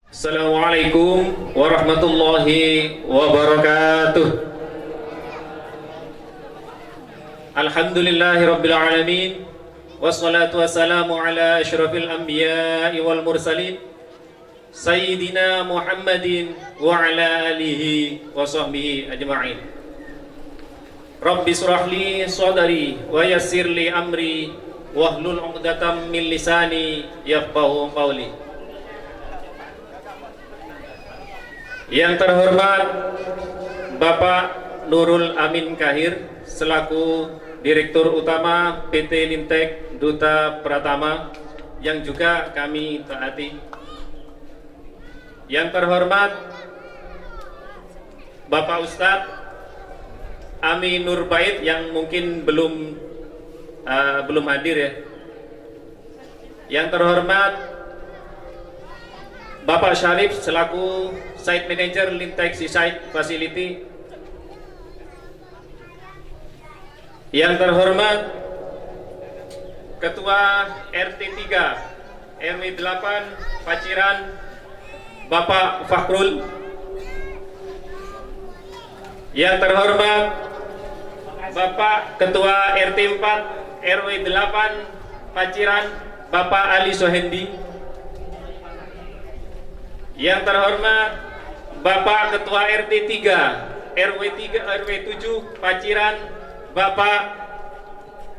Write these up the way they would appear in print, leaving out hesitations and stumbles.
Assalamualaikum warahmatullahi wabarakatuh. Alhamdulillahi rabbil alamin. Wassalatu wassalamu ala asyrafil anbiya'i wal mursalin Sayyidina Muhammadin wa ala alihi wa sahbihi ajma'in. Rabbi surahli sadari wa yassirli amri wahlul 'uqdatam min lisani yafqahu qawli. Yang terhormat Bapak Nurul Amin Kahir selaku Direktur Utama PT Lintek Duta Pratama yang juga kami taati. Yang terhormat Bapak Ustadz Ami Nurbait yang mungkin belum hadir ya. Yang terhormat Bapak Syarif selaku Site Manager Lintek Seaside Facility. Yang terhormat Ketua RT 3 RW 8 Paciran Bapak Fakhrul. Yang terhormat Bapak Ketua RT 4 RW 8 Paciran Bapak Ali Sohendi. Yang terhormat Bapak Ketua RT 3 RW 7 Paciran Bapak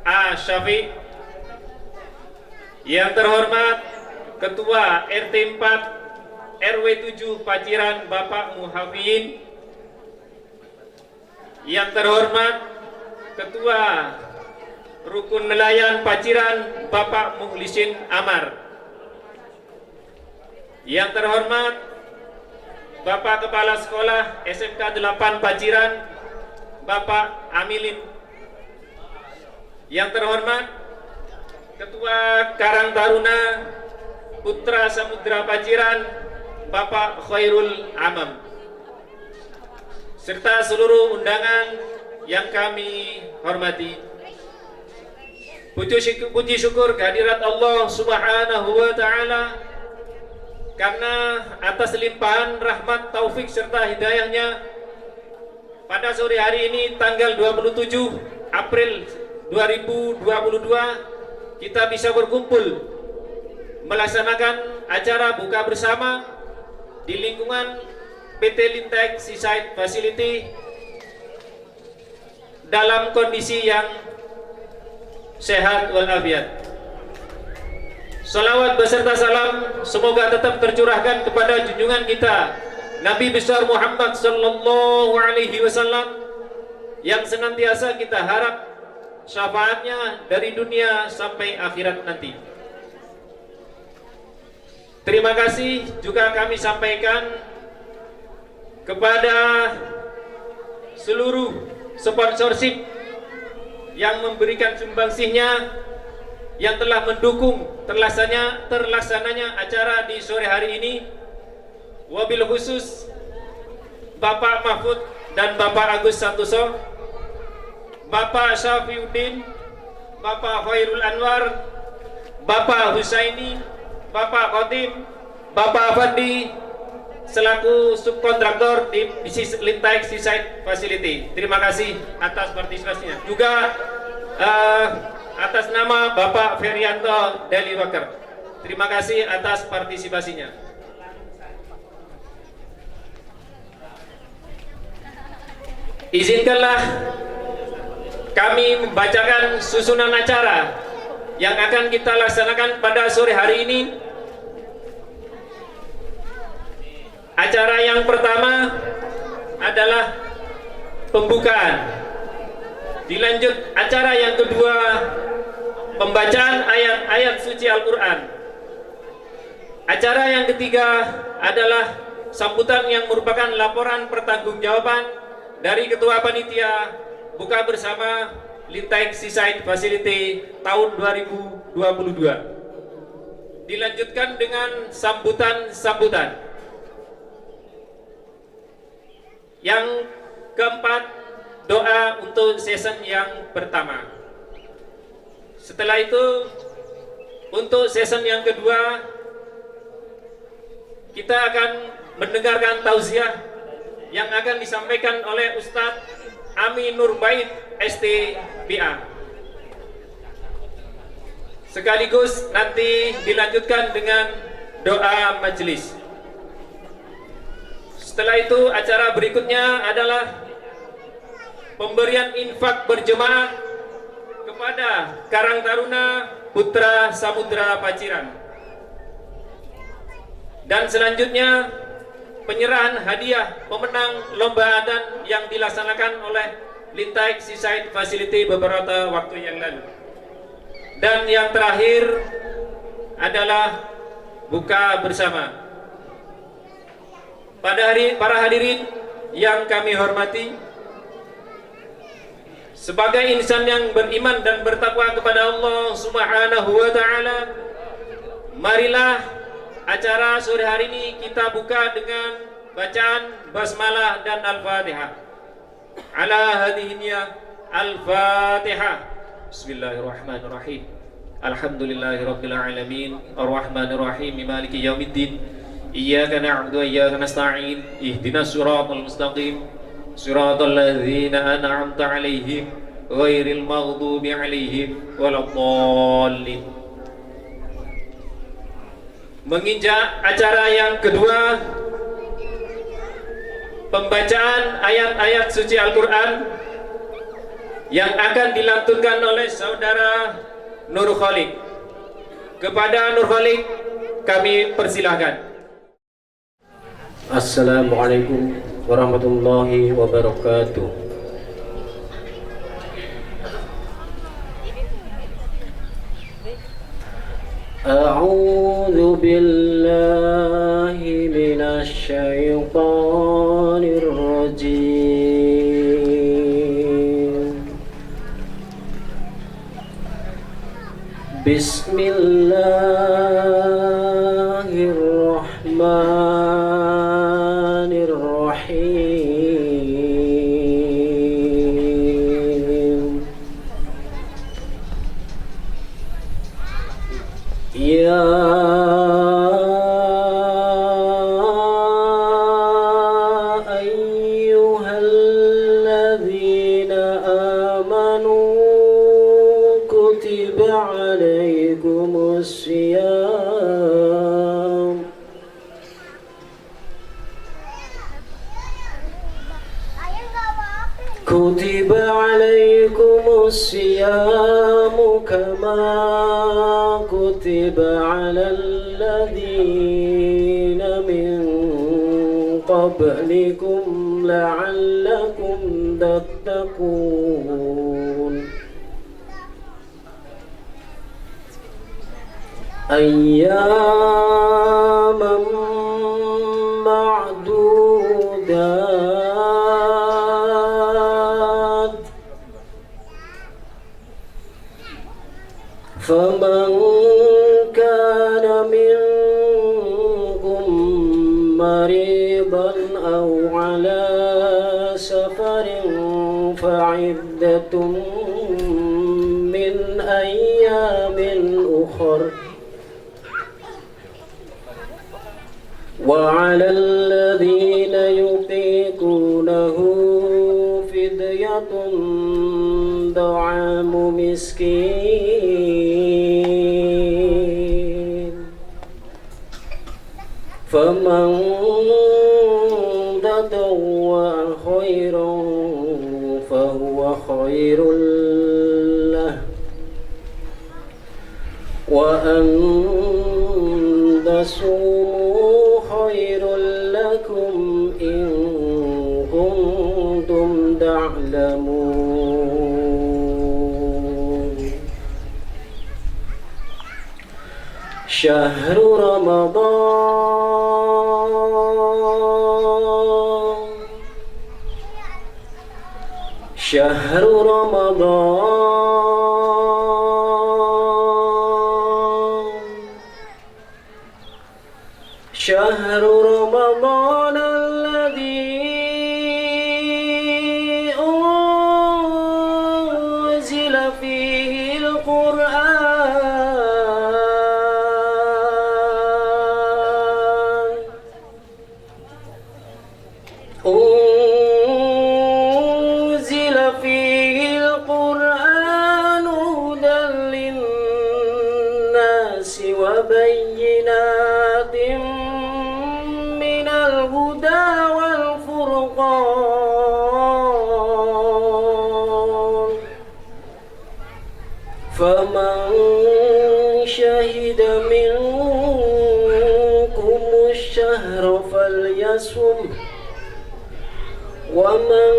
A. Syafiq. Yang terhormat Ketua RT 4 RW 7 Paciran Bapak Muhafin. Yang terhormat Ketua Rukun Nelayan Paciran Bapak Muhlisin Amar. Yang terhormat Bapak Kepala Sekolah SMK 8 Paciran Bapak Amilin. Yang terhormat Ketua Karang Taruna Putra Samudra Paciran Bapak Khairul Amam, serta seluruh undangan yang kami hormati. Puji syukur kehadirat Allah Subhanahu wa Ta'ala karena atas limpahan rahmat, taufik serta hidayahnya pada sore hari ini tanggal 27 April 2022 kita bisa berkumpul melaksanakan acara buka bersama di lingkungan PT Lintek Seaside Facility dalam kondisi yang sehat walafiat. Salawat beserta salam semoga tetap tercurahkan kepada junjungan kita Nabi besar Muhammad sallallahu alaihi wasallam yang senantiasa kita harap syafaatnya dari dunia sampai akhirat nanti. Terima kasih juga kami sampaikan kepada seluruh sponsorship yang memberikan sumbangsihnya yang telah mendukung terlaksananya acara di sore hari ini, wabil khusus Bapak Mahfud dan Bapak Agus Santoso, Bapak Syafiuddin, Bapak Khairul Anwar, Bapak Husaini, Bapak Khotim, Bapak Afandi selaku subkontraktor di Lintek Seaside Facility. Terima kasih atas partisipasinya. Juga atas nama Bapak Ferianto Deliwaker, terima kasih atas partisipasinya. Izinkanlah kami membacakan susunan acara yang akan kita laksanakan pada sore hari ini. Acara yang pertama adalah pembukaan. Dilanjut acara yang kedua, pembacaan ayat-ayat suci Al-Quran. Acara yang ketiga adalah sambutan yang merupakan laporan pertanggungjawaban dari Ketua Panitia Buka Bersama Lintek Seaside Facility tahun 2022. Dilanjutkan dengan sambutan-sambutan. Yang keempat, doa untuk season yang pertama. Setelah itu untuk season yang kedua kita akan mendengarkan tausiah yang akan disampaikan oleh Ustadz Amin Nurbaid STBA. Sekaligus nanti dilanjutkan dengan doa majelis. Setelah itu acara berikutnya adalah pemberian infak berjemaah kepada Karang Taruna Putra Samudra Paciran. Dan selanjutnya penyerahan hadiah pemenang lomba adan yang dilaksanakan oleh Lintaik Seaside Facility beberapa waktu yang lalu. Dan yang terakhir adalah buka bersama. Para hadirin yang kami hormati, sebagai insan yang beriman dan bertakwa kepada Allah Subhanahu wa taala, marilah acara sore hari ini kita buka dengan bacaan basmalah dan al-Fatihah. Ala hadhihi al-Fatihah. Bismillahirrahmanirrahim. Alhamdulillahirabbil alamin, arrahmanir rahim, maliki yaumiddin. Iyyaka na'budu wa iyyaka nasta'in. Ihdinas siratal mustaqim. Siratal ladzina an'amta 'alaihim ghairil maghdubi 'alaihim waladdallin. Menginjak acara yang kedua, pembacaan ayat-ayat suci Al-Quran yang akan dilantunkan oleh saudara Nur Khalik. Kepada Nur Khalik kami persilahkan. Assalamualaikum warahmatullahi wabarakatuh. A'udzu billahi minasy syaithanir rajim. Bismillahirrahmanirrahim. Ya ayyuhalladzina amanu kutiba alaikumus syiyam kutiba alaikumus syiyamu kama kutiba alal ladzina min qablikum la'allakum tattaqun. Ayyaman ma'dudat. Faman kana minkum maridan aw ala safarin fa'iddatun min ayyamin ukhra وعلى الذين يطيقونه فدية طعام مسكين فمن تطوع خيرا فهو خير له وأن تصوموا خير لكم إن كنتم تعلمون. شهر رمضان شهر رمضان شهر رمضان الذي أنزل فيه القرآن فمن شهد منكم الشهر فليصم ومن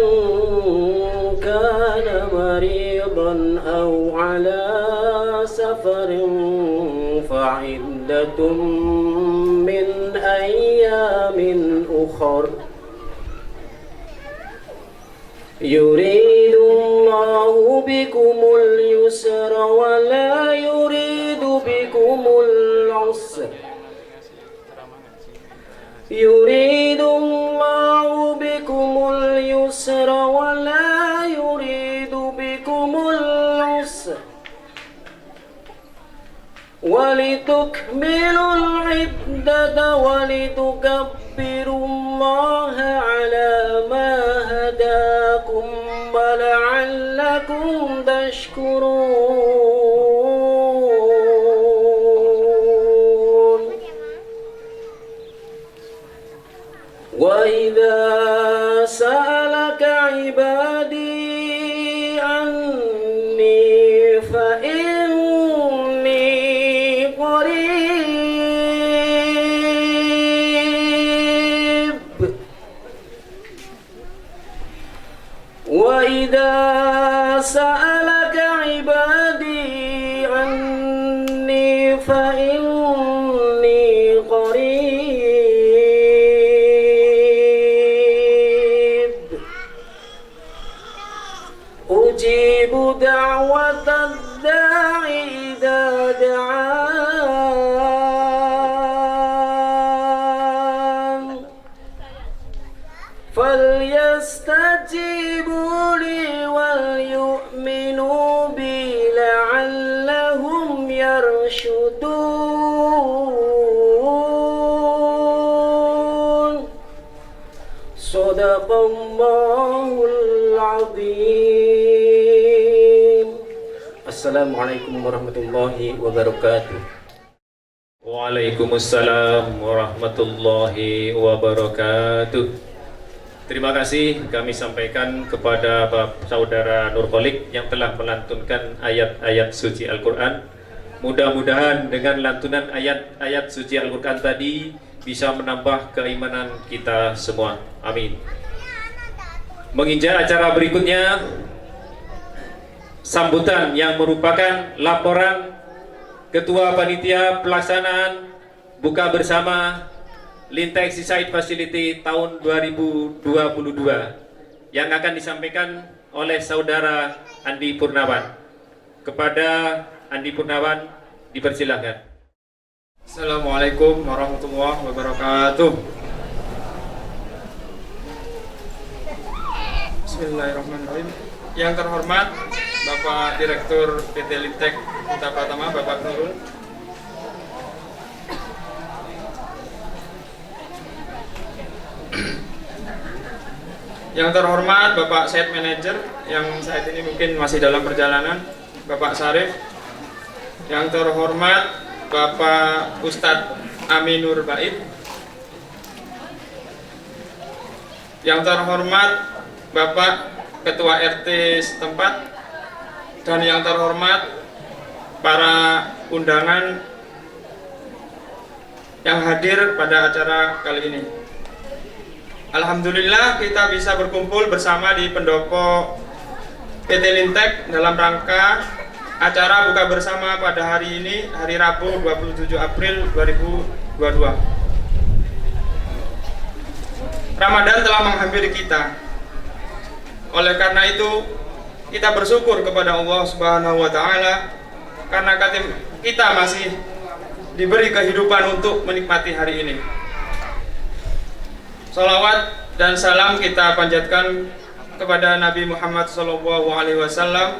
كان مريضا أو على سفر فعدة من أيام أخر يريد الله بكم اليسر ولا يريد بكم العسر يريد الله بكم اليسر ولا يريد بكم العسر ولتكملوا العدة ولتكبروا الله على ما هداكم ولعلكم تشكرون وإذا سألك عبادي عني فإني قريب وإذا سألك عبادي عني فإني قريب أجيب دعوة الداع إذا دعان فليستجيبوا لي وليؤمنوا بي لعلهم يرشدون صدق الله العظيم. Assalamualaikum warahmatullahi wabarakatuh. Waalaikumsalam warahmatullahi wabarakatuh. Terima kasih kami sampaikan kepada Saudara Nurholik yang telah melantunkan ayat-ayat suci Al-Quran. Mudah-mudahan dengan lantunan ayat-ayat suci Al-Quran tadi bisa menambah keimanan kita semua. Amin. Menginjak acara berikutnya, sambutan yang merupakan laporan Ketua Panitia Pelaksanaan Buka Bersama Lintek Seaside Facility tahun 2022 yang akan disampaikan oleh Saudara Andi Purnawan. Kepada Andi Purnawan dipersilahkan. Assalamualaikum warahmatullahi wabarakatuh. Bismillahirrahmanirrahim. Yang terhormat Bapak Direktur PT Lintek Duta Pratama, Bapak Nurul. Yang terhormat Bapak Site Manager yang saat ini mungkin masih dalam perjalanan, Bapak Sarif. Yang terhormat Bapak Ustadz Aminur Baid. Yang terhormat Bapak Ketua RT setempat. Dan yang terhormat para undangan yang hadir pada acara kali ini. Alhamdulillah kita bisa berkumpul bersama di pendopo PT Lintek dalam rangka acara buka bersama pada hari ini, hari Rabu 27 April 2022. Ramadan telah menghampiri kita. Oleh karena itu, kita bersyukur kepada Allah Subhanahu wa taala karena kita masih diberi kehidupan untuk menikmati hari ini. Salawat dan salam kita panjatkan kepada Nabi Muhammad SAW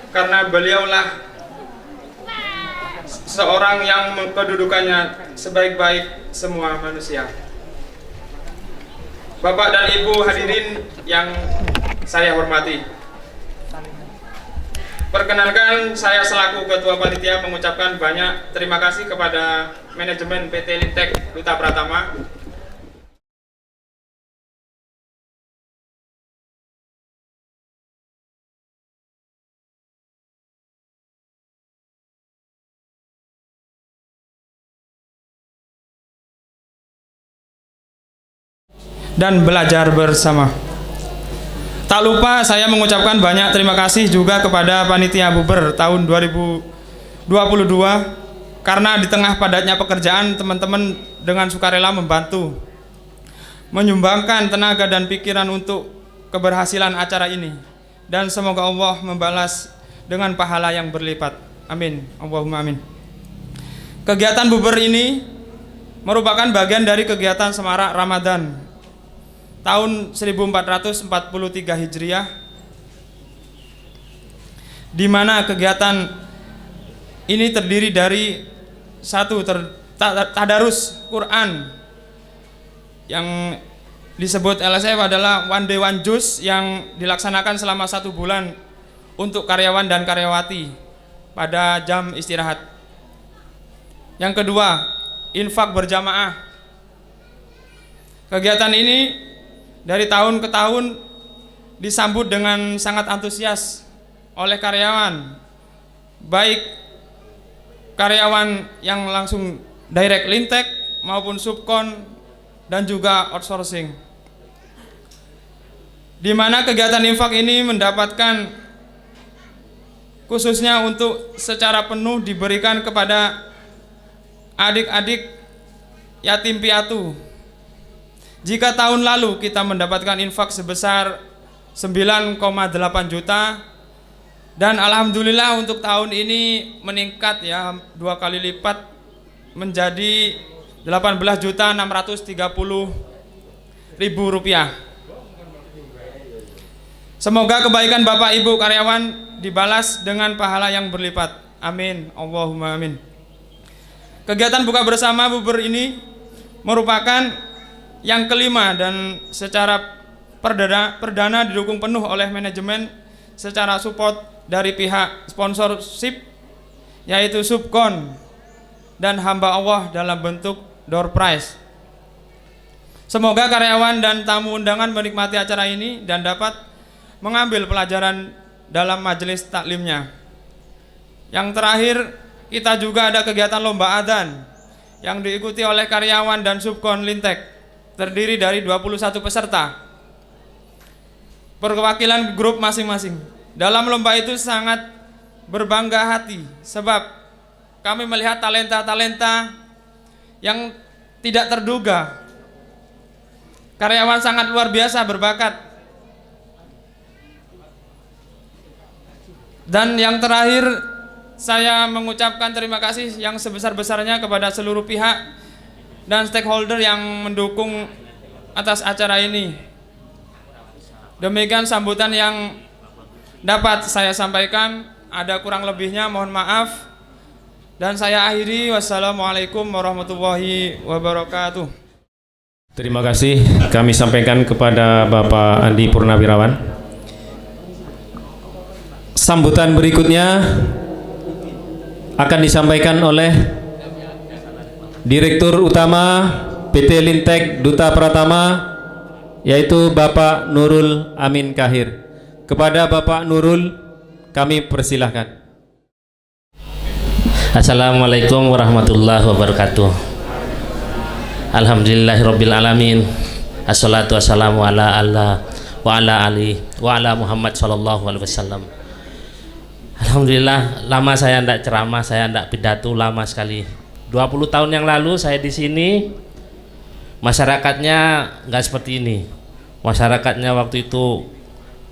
karena beliaulah seorang yang kedudukannya sebaik-baik semua manusia. Bapak dan Ibu hadirin yang saya hormati, perkenalkan saya selaku Ketua Panitia mengucapkan banyak terima kasih kepada manajemen PT Lintek Duta Pratama dan belajar bersama. Tak lupa saya mengucapkan banyak terima kasih juga kepada panitia Buber tahun 2022 karena di tengah padatnya pekerjaan teman-teman dengan sukarela membantu menyumbangkan tenaga dan pikiran untuk keberhasilan acara ini, dan semoga Allah membalas dengan pahala yang berlipat. Amin. Allahumma amin. Kegiatan Buber ini merupakan bagian dari kegiatan Semarak Ramadan tahun 1443 Hijriah, di mana kegiatan ini terdiri dari satu tadarus Quran yang disebut LSF adalah One Day One Juz yang dilaksanakan selama 1 bulan untuk karyawan dan karyawati pada jam istirahat. Yang kedua, infak berjamaah. Kegiatan ini dari tahun ke tahun disambut dengan sangat antusias oleh karyawan, baik karyawan yang langsung direct lintek maupun subkon dan juga outsourcing, di mana kegiatan infak ini mendapatkan khususnya untuk secara penuh diberikan kepada adik-adik yatim piatu. Jika tahun lalu kita mendapatkan infak sebesar 9,8 juta, dan alhamdulillah untuk tahun ini meningkat ya 2 kali lipat menjadi 18.630.000 rupiah. Semoga kebaikan Bapak Ibu karyawan dibalas dengan pahala yang berlipat. Amin. Allahumma amin. Kegiatan buka bersama Buber ini merupakan yang kelima dan secara perdana didukung penuh oleh manajemen secara support dari pihak sponsorship, yaitu Subkon dan hamba Allah dalam bentuk door prize. Semoga karyawan dan tamu undangan menikmati acara ini dan dapat mengambil pelajaran dalam majelis taklimnya. Yang terakhir, kita juga ada kegiatan lomba adzan yang diikuti oleh karyawan dan Subkon Lintek, terdiri dari 21 peserta, perwakilan grup masing-masing. Dalam lomba itu sangat berbangga hati sebab kami melihat talenta-talenta yang tidak terduga. Karyawan sangat luar biasa berbakat. Dan yang terakhir, saya mengucapkan terima kasih yang sebesar-besarnya kepada seluruh pihak dan stakeholder yang mendukung atas acara ini. Demikian sambutan yang dapat saya sampaikan. Ada kurang lebihnya mohon maaf, dan saya akhiri. Wassalamualaikum warahmatullahi wabarakatuh. Terima kasih kami sampaikan kepada Bapak Andi Purnawirawan. Sambutan berikutnya akan disampaikan oleh Direktur Utama PT Lintek Duta Pratama, yaitu Bapak Nurul Amin Kahir. Kepada Bapak Nurul kami persilahkan. Assalamualaikum warahmatullahi wabarakatuh. Alhamdulillahirabbil alamin. Assalatu wassalamu ala Allah wa ala ali wa ala Muhammad sallallahu alaihi wasallam. Alhamdulillah, lama saya tidak ceramah, saya tidak pidato lama sekali. 20 tahun yang lalu saya di sini, masyarakatnya nggak seperti ini. Masyarakatnya waktu itu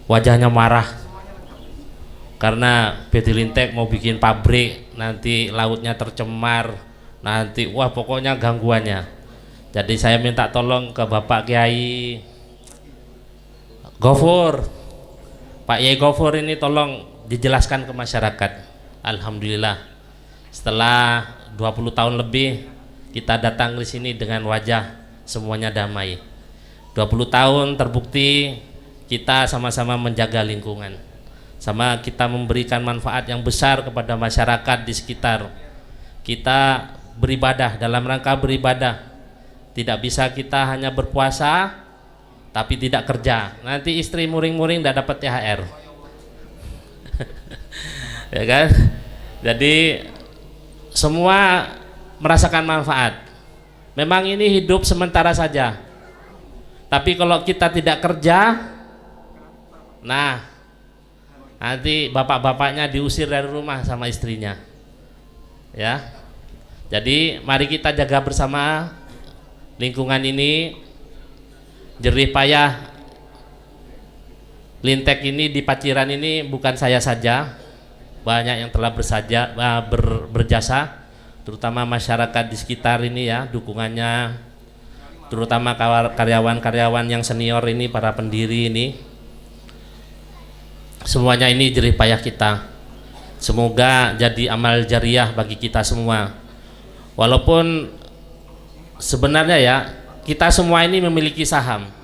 wajahnya marah karena PT Lintek mau bikin pabrik, nanti lautnya tercemar, nanti wah pokoknya gangguannya. Jadi saya minta tolong ke Bapak Kiai Gofur, Pak Yai Gofur ini tolong dijelaskan ke masyarakat. Alhamdulillah, setelah 20 tahun lebih kita datang di sini dengan wajah semuanya damai. 20 tahun terbukti kita sama-sama menjaga lingkungan, sama kita memberikan manfaat yang besar kepada masyarakat di sekitar. Kita beribadah, dalam rangka beribadah. Tidak bisa kita hanya berpuasa tapi tidak kerja, nanti istri muring-muring tidak dapat THR. Ya kan? Jadi semua merasakan manfaat. Memang ini hidup sementara saja. Tapi kalau kita tidak kerja, nah nanti bapak-bapaknya diusir dari rumah sama istrinya. Ya. Jadi mari kita jaga bersama lingkungan ini. Jerih payah Lintek ini di Paciran ini bukan saya saja, banyak yang telah berjasa, terutama masyarakat di sekitar ini ya, dukungannya, terutama karyawan-karyawan yang senior ini, para pendiri ini, semuanya ini jerih payah kita. Semoga jadi amal jariah bagi kita semua. Walaupun sebenarnya ya, kita semua ini memiliki saham.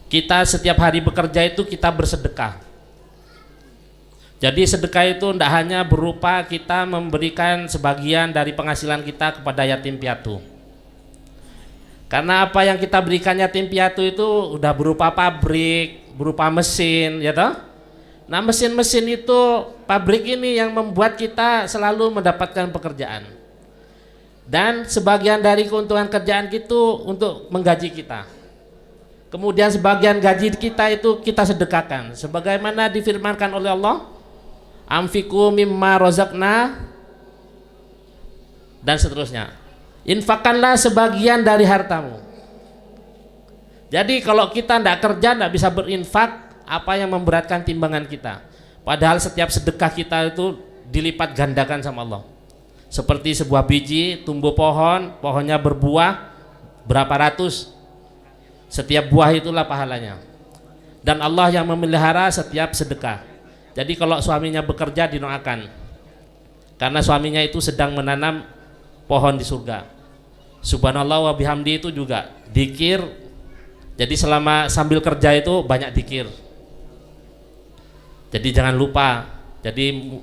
Kita setiap hari bekerja itu kita bersedekah. Jadi sedekah itu tidak hanya berupa kita memberikan sebagian dari penghasilan kita kepada yatim piatu. Karena apa yang kita berikan yatim piatu itu udah berupa pabrik, berupa mesin, ya toh? Nah, mesin-mesin itu, pabrik ini yang membuat kita selalu mendapatkan pekerjaan. Dan sebagian dari keuntungan kerjaan itu untuk menggaji kita. Kemudian sebagian gaji kita itu kita sedekahkan. Sebagaimana difirmankan oleh Allah, Anfiqu mimma rozaqna, dan seterusnya. Infakkanlah sebagian dari hartamu. Jadi kalau kita tidak kerja, tidak bisa berinfak, apa yang memberatkan timbangan kita. Padahal setiap sedekah kita itu dilipat gandakan sama Allah. Seperti sebuah biji, tumbuh pohon, pohonnya berbuah berapa ratus, setiap buah itulah pahalanya. Dan Allah yang memelihara setiap sedekah. Jadi kalau suaminya bekerja, didoakan, karena suaminya itu sedang menanam pohon di surga. Subhanallah wa bihamdi itu juga dzikir. Jadi selama sambil kerja itu banyak dzikir. Jadi jangan lupa. Jadi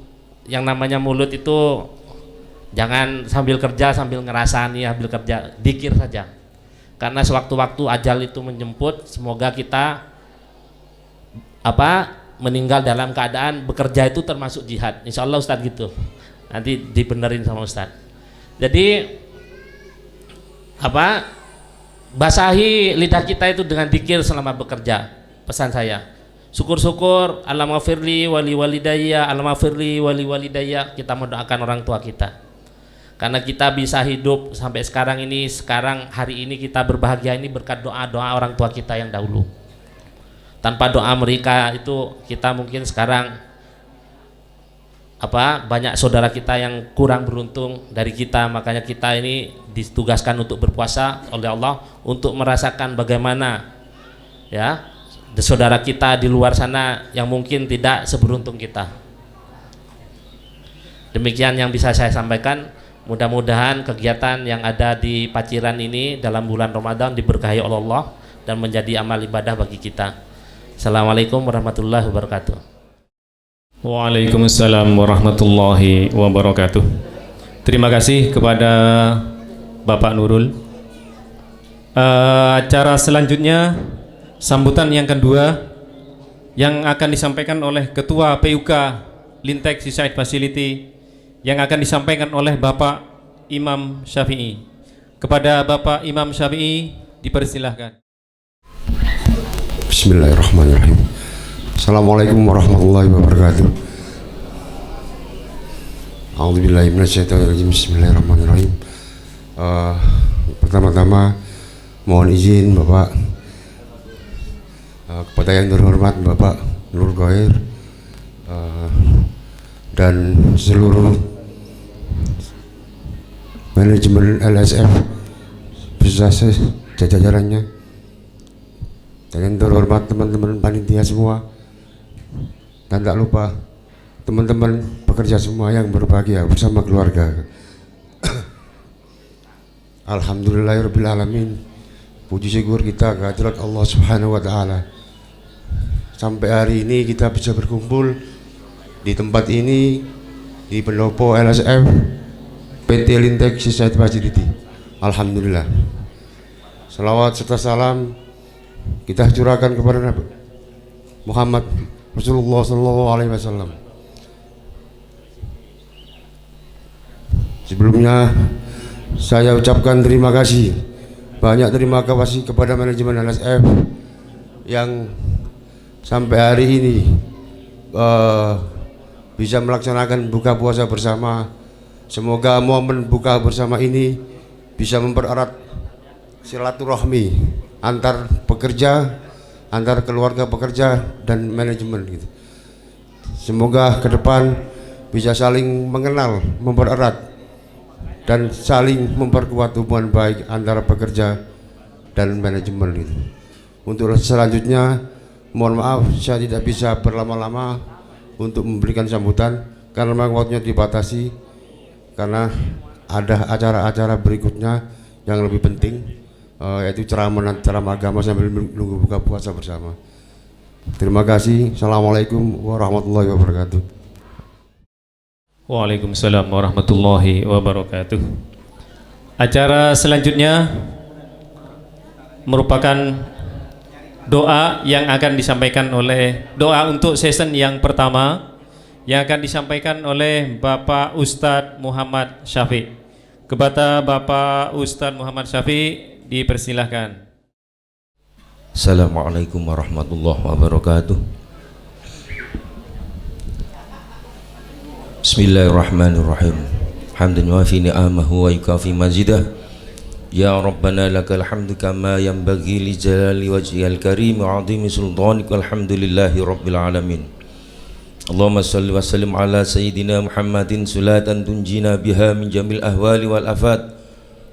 yang namanya mulut itu jangan sambil kerja sambil ngerasani sambil kerja, dzikir saja. Karena sewaktu-waktu ajal itu menjemput, semoga kita meninggal dalam keadaan bekerja itu termasuk jihad. Insya Allah Ustadz gitu. Nanti dibenerin sama Ustadz. Jadi basahi lidah kita itu dengan dzikir selama bekerja. Pesan saya. Syukur-syukur, Allahumma wali walidayya, Allahumma wali walidayya. Kita mendoakan orang tua kita. Karena kita bisa hidup sampai sekarang ini, hari ini kita berbahagia ini berkat doa-doa orang tua kita yang dahulu. Tanpa doa mereka itu kita mungkin sekarang banyak saudara kita yang kurang beruntung dari kita. Makanya kita ini ditugaskan untuk berpuasa oleh Allah untuk merasakan bagaimana ya saudara kita di luar sana yang mungkin tidak seberuntung kita. Demikian yang bisa saya sampaikan. Mudah-mudahan kegiatan yang ada di Paciran ini dalam bulan Ramadan diberkahi oleh Allah dan menjadi amal ibadah bagi kita. Assalamualaikum warahmatullahi wabarakatuh. Waalaikumsalam warahmatullahi wabarakatuh. Terima kasih kepada Bapak Nurul. Acara selanjutnya, sambutan yang kedua yang akan disampaikan oleh Ketua PUK Lintek Seaside Facility, yang akan disampaikan oleh Bapak Imam Syafi'i. Kepada Bapak Imam Syafi'i dipersilahkan. Bismillahirrahmanirrahim. Assalamualaikum warahmatullahi wabarakatuh. A'udzubillahi minasyaitonirrajim. Bismillahirrahmanirrahim. Pertama-tama mohon izin Bapak, kepada yang terhormat Bapak Nur Goir dan seluruh manajemen LSF beserta jajarannya, dan yang terhormat teman-teman panitia semua, dan tak lupa teman-teman pekerja semua yang berbahagia bersama keluarga. Alhamdulillahirabbil alamin. Puji syukur kita kehadirat Allah Subhanahu wa taala. Sampai hari ini kita bisa berkumpul di tempat ini, di pendopo LSF PT Lintek Seaside Facility. Alhamdulillah. Salawat serta salam kita curahkan kepada Nabi Muhammad Rasulullah sallallahu alaihi wasallam. Sebelumnya saya ucapkan terima kasih banyak terima kasih kepada manajemen LSF yang sampai hari ini bisa melaksanakan buka puasa bersama. Semoga momen buka bersama ini bisa mempererat silaturahmi antar pekerja, antar keluarga pekerja dan manajemen gitu. Semoga ke depan bisa saling mengenal, mempererat dan saling memperkuat hubungan baik antara pekerja dan manajemen gitu. Untuk selanjutnya mohon maaf saya tidak bisa berlama-lama untuk memberikan sambutan karena memang waktunya dibatasi, karena ada acara-acara berikutnya yang lebih penting, yaitu ceramah agama sambil menunggu buka puasa bersama. Terima kasih. Assalamualaikum warahmatullahi wabarakatuh. Waalaikumsalam warahmatullahi wabarakatuh. Acara selanjutnya merupakan doa yang akan disampaikan oleh doa untuk season yang pertama yang akan disampaikan oleh Bapak Ustadz Muhammad Syafiq. Kepada Bapak Ustadz Muhammad Syafiq dipersilahkan. Assalamualaikum warahmatullahi wabarakatuh. Bismillahirrahmanirrahim. Hamdan yuafi ni'amahu wa yukafi mazidah. Ya Rabbana lakal hamdu kama yanbaghi li jalali wajhikal karim wa 'azimi sultanika, alhamdulillahi rabbil alamin. Allahumma salli wa sallim ala sayyidina Muhammadin sulatan tunjina biha min jamil ahwali wal afat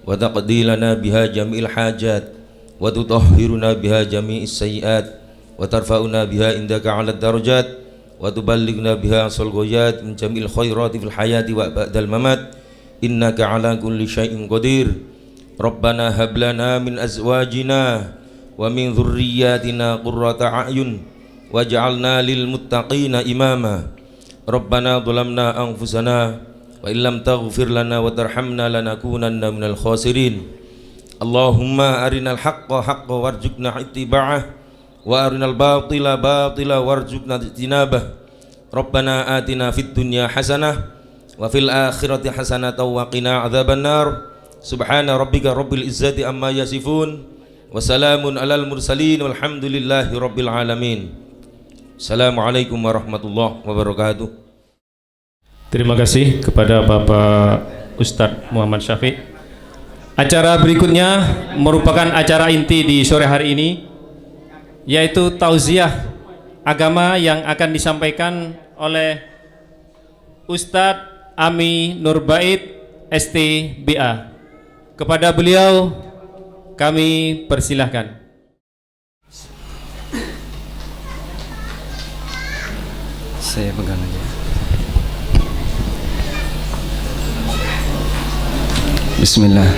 wa taqdi lana biha jamil hajat wa tutahhiruna biha jami'is sayyiat wa tarfa'una biha indaka 'ala darajat wa tuballighna biha asal ghayat min jamil khairati fil hayati wa ba'dal mamat innaka 'ala kulli syai'in qadir. Rabbana hab lana min azwajina wa min dhurriyyatina qurrata a'yun waj'alna lil muttaqina imama. Rabbana dhalamna anfusana wa illam taghfir lana wa tarhamna lanakunanna minal khasirin. Allahumma arinal haqqa haqqa warzuqna ittiba'ah wa arinal batila batila warzuqna ijtinabah. Rabbana atina fid dunya hasanah wa fil akhirati hasanah wa qina adzaban nar. Subhana rabbika rabbil izzati amma yasifun wa salamun alal mursalin walhamdulillahi rabbil alamin. Assalamualaikum warahmatullahi wabarakatuh. Terima kasih kepada Bapak Ustadz Muhammad Syafiq. Acara berikutnya merupakan acara inti di sore hari ini, yaitu tauziah agama yang akan disampaikan oleh Ustadz Ami Nurbait STBA. Kepada beliau kami persilahkan. Saya pegang aja. Bismillah.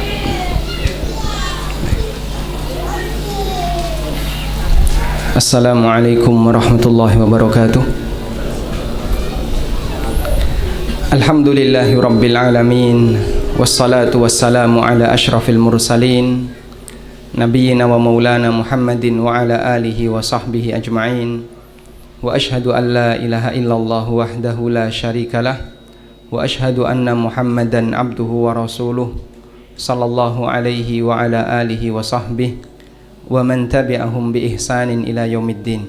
Assalamualaikum warahmatullahi wabarakatuh. Alhamdulillahi rabbil alamin. Wassalatu wassalamu ala ashrafil mursalin nabiyyina wa maulana Muhammadin wa ala alihi wa sahbihi ajma'in. Wa ashhadu an la ilaha illallah wahdahu la syarikalah wa ashhadu anna Muhammadan abduhu wa rasuluh sallallahu alaihi wa ala alihi wa sahbihi wa man tabi'ahum bi ihsanin ila yaumiddin.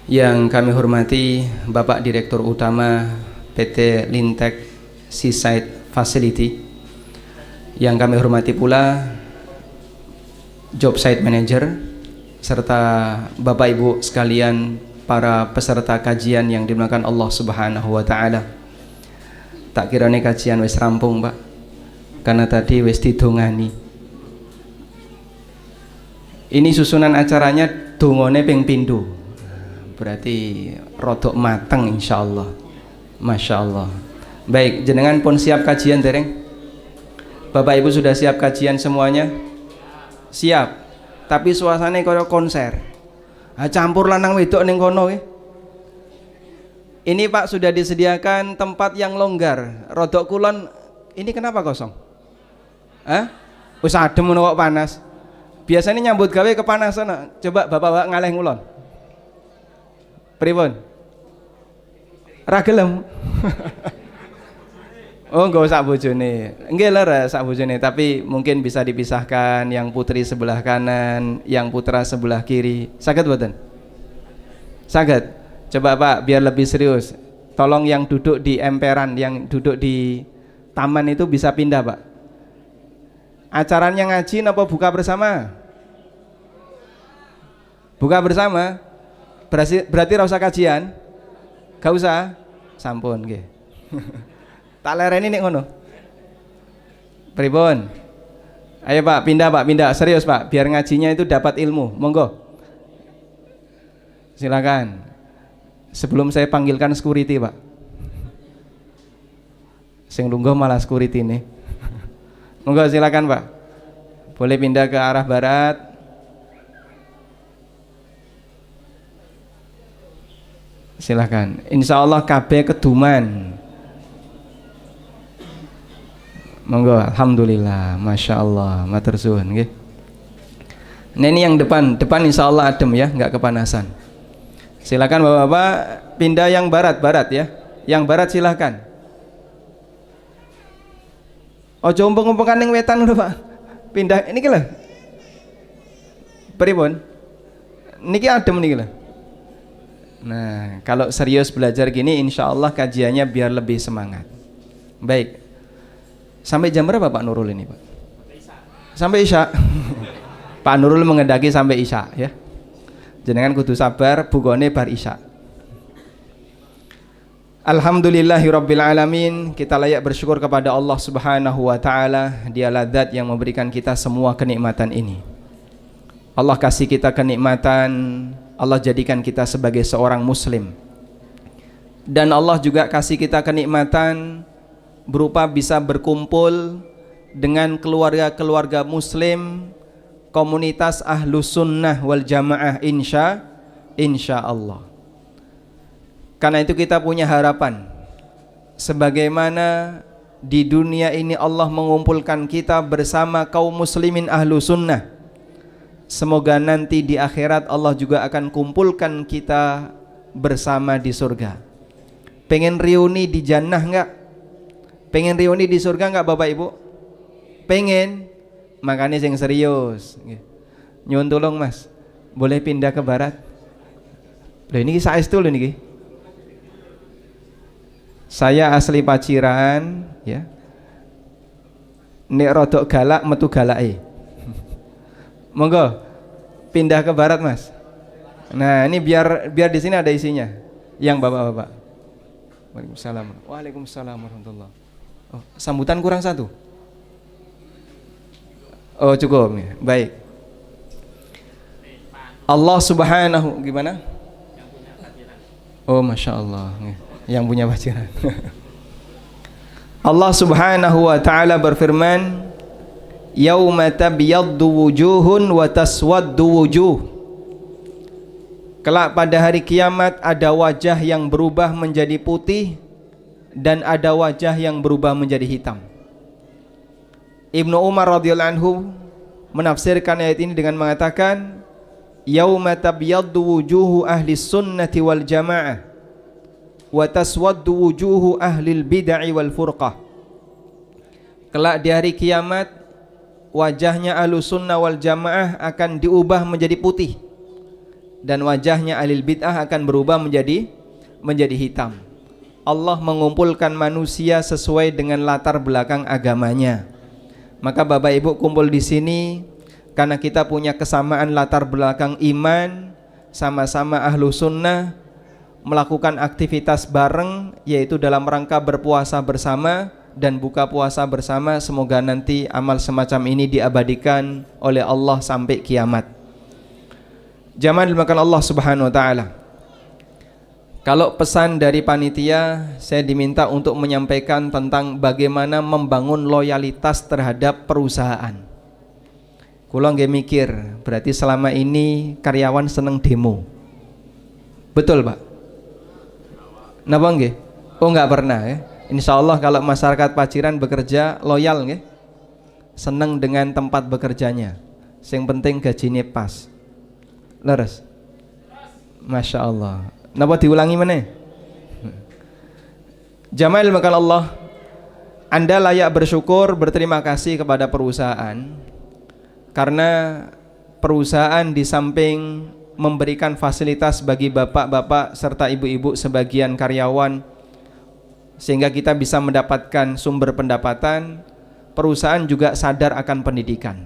Yang kami hormati Bapak Direktur Utama PT Lintek Seaside Facility, yang kami hormati pula Job Site Manager serta Bapak Ibu sekalian para peserta kajian yang dimuliakan Allah Subhanahu wa taala. Tak kirane kajian wis rampung, Pak, karena tadi wis didongani. Ini susunan acaranya dongone ping pindho. Berarti rodok mateng insyaallah. Masya Allah. Baik, jenengan pun siap kajian dereng? Bapak Ibu sudah siap kajian semuanya? Siap. Tapi suasananya kayak konser. Campur lanang wedok ning kono nggih. Ini Pak sudah disediakan tempat yang longgar. Rodok kulon ini kenapa kosong? Wis adem ngono kok panas. Biasanya nyambut gawe kepanasan. Coba Bapak ngalih ngulon. Pripun? Ra gelem. Oh, enggak sak bojone. Nggih lho sak bojone, tapi mungkin bisa dipisahkan yang putri sebelah kanan, yang putra sebelah kiri. Saged mboten? Saged. Coba Pak, biar lebih serius. Tolong yang duduk di emperan, yang duduk di taman itu bisa pindah, Pak. Acaranya ngaji napa buka bersama? Buka bersama? Berarti ora usah kajian? Gak usah? Sampun nggih. Tak lereni nek ngono. Pripun? Ayo Pak, pindah Pak, pindah. Serius Pak, biar ngajinya itu dapat ilmu. Monggo. Silakan. Sebelum saya panggilkan security Pak. Sing lungguh malah security nih. Monggo silakan Pak. Boleh pindah ke arah barat. Silakan. Insya Allah kabeh keduman. Monggo, alhamdulillah, masya Allah, matur suwun nggih. Nah ini yang depan insya Allah adem ya, nggak kepanasan. Silakan bapak-bapak pindah yang barat ya, yang barat silakan. Ojo umpeng-umpengan ning wetan lho Pak. Pindah ini lho. Pripun? Niki adem niki lho. Nah, kalau serius belajar gini insya Allah kajiannya biar lebih semangat. Baik. Sampai jam berapa Pak Nurul ini Pak? Sampai Isya. Pak Nurul mengendaki sampai Isya ya. Jenengan kudu sabar, bukone bar Isya. Alhamdulillahirabbil alamin. Kita layak bersyukur kepada Allah Subhanahu wa taala. Dialah zat yang memberikan kita semua kenikmatan ini. Allah kasih kita kenikmatan, Allah jadikan kita sebagai seorang muslim. Dan Allah juga kasih kita kenikmatan berupa bisa berkumpul dengan keluarga-keluarga muslim, komunitas ahlus sunnah wal jamaah insya Allah. Karena itu kita punya harapan, sebagaimana di dunia ini Allah mengumpulkan kita bersama kaum muslimin ahlus sunnah, semoga nanti di akhirat Allah juga akan kumpulkan kita bersama di surga. Pengen reuni di jannah enggak? Pengen reuni di surga enggak Bapak Ibu? Pengen? Makanya yang serius. Nyuwun tolong Mas, boleh pindah ke barat? Loh ini saestu lho niki. Saya asli Paciran ya. Nek rodok galak metu galake. Monggo pindah ke barat Mas. Nah, ini biar di sini ada isinya. Yang Bapak-bapak. Waalaikumsalam. Waalaikumsalam warahmatullahi. Oh, sambutan kurang satu. Oh cukup ya. Baik. Allah Subhanahu gimana? Oh masya Allah. Yang punya paciran. Allah Subhanahu wa taala berfirman, yauma tabyaddu wujuhun wa taswaddu wujuh. Kelak pada hari kiamat ada wajah yang berubah menjadi putih dan ada wajah yang berubah menjadi hitam. Ibnu Umar radhiyallahu anhu menafsirkan ayat ini dengan mengatakan, yauma tabyaddu wujuhu ahli sunnati wal jamaah wa taswaddu wujuhu ahli bid'ah wal furqah. Kelak di hari kiamat wajahnya ahlu sunnah wal jamaah akan diubah menjadi putih dan wajahnya ahli bid'ah akan berubah menjadi hitam. Allah mengumpulkan manusia sesuai dengan latar belakang agamanya. Maka Bapak Ibu kumpul di sini karena kita punya kesamaan latar belakang iman, sama-sama ahlu sunnah, melakukan aktivitas bareng yaitu dalam rangka berpuasa bersama dan buka puasa bersama. Semoga nanti amal semacam ini diabadikan oleh Allah sampai kiamat. Jamaah dimakan Allah Subhanahu wa taala. Kalau pesan dari panitia, saya diminta untuk menyampaikan tentang bagaimana membangun loyalitas terhadap perusahaan. Kula nggih mikir, berarti selama ini karyawan seneng demo. Betul Pak? Napa nggih? Oh enggak pernah ya. Insya Allah kalau masyarakat Paciran bekerja loyal nggih. Seneng dengan tempat bekerjanya. Yang penting gajinya pas. Leres? Masya Allah. Napa diulangi mana? Jamaah makan Allah. Anda layak bersyukur, berterima kasih kepada perusahaan, karena perusahaan di samping memberikan fasilitas bagi bapak-bapak serta ibu-ibu sebagian karyawan sehingga kita bisa mendapatkan sumber pendapatan, perusahaan juga sadar akan pendidikan.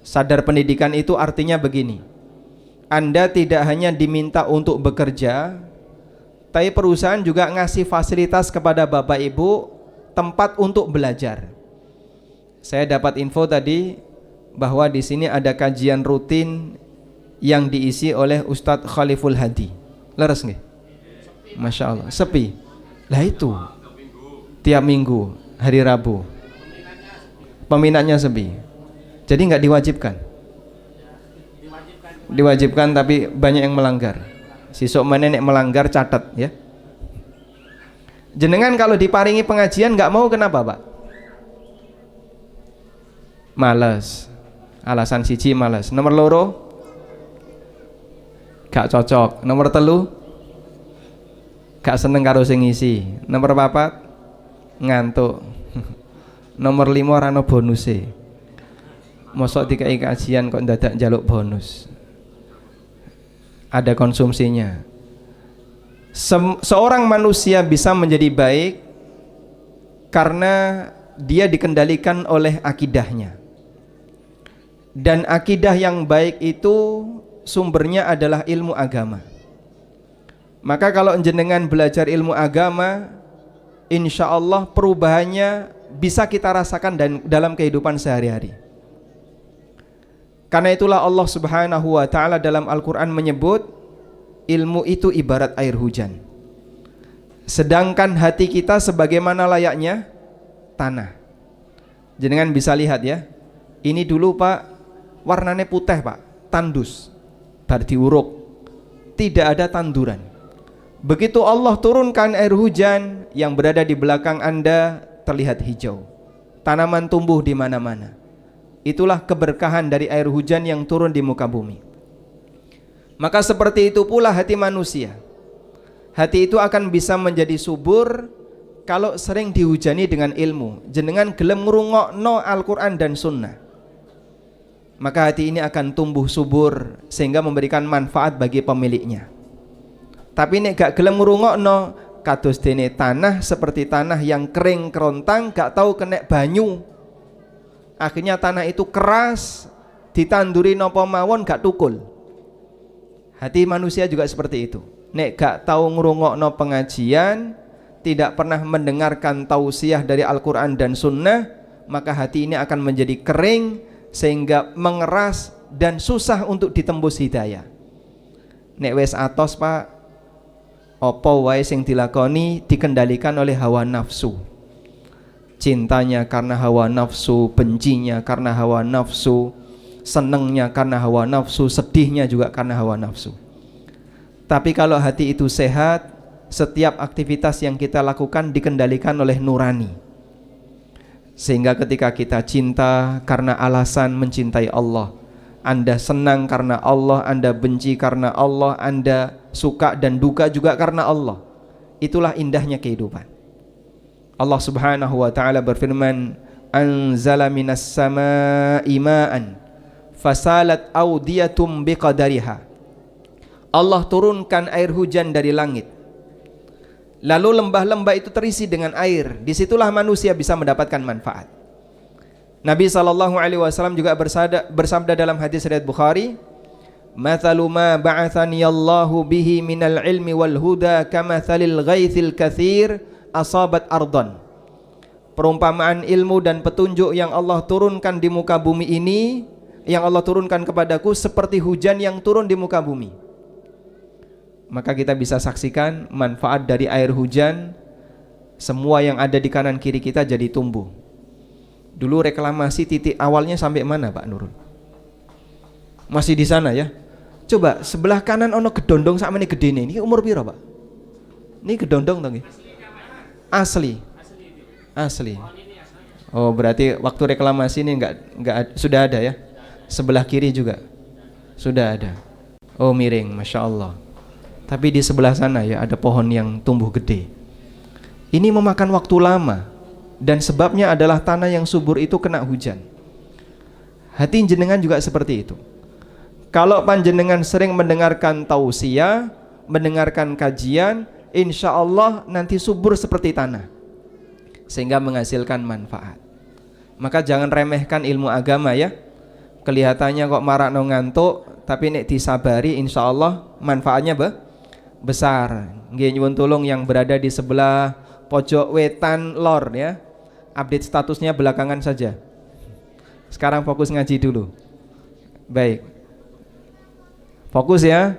Sadar pendidikan itu artinya begini, Anda tidak hanya diminta untuk bekerja, tapi perusahaan juga ngasih fasilitas kepada bapak ibu tempat untuk belajar. Saya dapat info tadi bahwa di sini ada kajian rutin yang diisi oleh Ustadz Khaliful Hadi. Leres nggih? Masya Allah. Sepi. Lah itu tiap minggu hari Rabu. Peminatnya sepi. Jadi nggak diwajibkan. Diwajibkan tapi banyak yang melanggar. Sisuk mana nek melanggar catat ya. Jenengan kalau diparingi pengajian nggak mau, kenapa Pak? Males. Alasan siji males. Nomor loro gak cocok. Nomor telu gak seneng karo sing ngisi. Nomor papat ngantuk. Nomor 5 ora ono bonuse. Mosok dikai kajian kok dadak njaluk bonus. Ada konsumsinya. Seorang manusia bisa menjadi baik karena dia dikendalikan oleh akidahnya. Dan akidah yang baik itu sumbernya adalah ilmu agama. Maka kalau jenengan belajar ilmu agama, insya Allah perubahannya bisa kita rasakan dalam kehidupan sehari-hari. Karena itulah Allah Subhanahu wa ta'ala dalam Al-Quran menyebut ilmu itu ibarat air hujan. Sedangkan hati kita sebagaimana layaknya tanah. Jenengan bisa lihat ya. Ini dulu Pak, warnanya putih Pak, tandus, bar diuruk, tidak ada tanduran. Begitu Allah turunkan air hujan, yang berada di belakang Anda terlihat hijau. Tanaman tumbuh di mana-mana. Itulah keberkahan dari air hujan yang turun di muka bumi. Maka seperti itu pula hati manusia. Hati itu akan bisa menjadi subur kalau sering dihujani dengan ilmu. Jenengan gelem ngrungokno Al-Quran dan Sunnah, maka hati ini akan tumbuh subur sehingga memberikan manfaat bagi pemiliknya. Tapi nek gak gelem ngrungokno, kados dene tanah, seperti tanah yang kering kerontang, gak tahu kena banyu. Akhirnya tanah itu keras, ditanduri napa mawon gak tukul. Hati manusia juga seperti itu. Nek gak tahu ngrungokno pengajian, tidak pernah mendengarkan tausiah dari Al-Quran dan Sunnah, maka hati ini akan menjadi kering sehingga mengeras dan susah untuk ditembus hidayah. Nek wis atos Pak, apa wae sing dilakoni dikendalikan oleh hawa nafsu. Cintanya karena hawa nafsu, bencinya karena hawa nafsu, senengnya karena hawa nafsu, sedihnya juga karena hawa nafsu. Tapi kalau hati itu sehat, setiap aktivitas yang kita lakukan dikendalikan oleh nurani. Sehingga ketika kita cinta karena alasan mencintai Allah, Anda senang karena Allah, Anda benci karena Allah, Anda suka dan duka juga karena Allah. Itulah indahnya kehidupan. Allah Subhanahu wa ta'ala berfirman, anzala minas samaa'i ma'an fasalat awdiyatum biqadariha. Allah turunkan air hujan dari langit, lalu lembah-lembah itu terisi dengan air. Disitulah manusia bisa mendapatkan manfaat. Nabi SAW juga bersabda dalam hadis riwayat Bukhari, mathalu ma ba'athani Allahu bihi minal ilmi wal huda kamathalil ghaithil kathir asabat ardon. Perumpamaan ilmu dan petunjuk yang Allah turunkan di muka bumi ini, yang Allah turunkan kepadaku, seperti hujan yang turun di muka bumi. Maka kita bisa saksikan manfaat dari air hujan. Semua yang ada di kanan kiri kita jadi tumbuh. Dulu reklamasi titik awalnya sampai mana Pak Nurul? Masih di sana ya? Coba sebelah kanan ono gedondong sama ini gede ini umur piro Pak? Ini gedondong toh nggih? Asli. Asli. Oh berarti waktu reklamasi ini enggak sudah ada ya? Sebelah kiri juga sudah ada. Oh miring, Masya Allah. Tapi di sebelah sana ya ada pohon yang tumbuh gede. Ini memakan waktu lama. dan sebabnya adalah tanah yang subur itu kena hujan. Hati jenengan juga seperti itu. Kalau panjenengan sering mendengarkan tausiah, mendengarkan kajian, insya Allah nanti subur seperti tanah, sehingga menghasilkan manfaat. Maka jangan remehkan ilmu agama ya. Kelihatannya kok marakno ngantuk, tapi nek disabari insya Allah manfaatnya besar. Nggih nyuwun tulung yang berada di sebelah pojok wetan lor ya, update statusnya belakangan saja. Sekarang fokus ngaji dulu. Baik, fokus ya.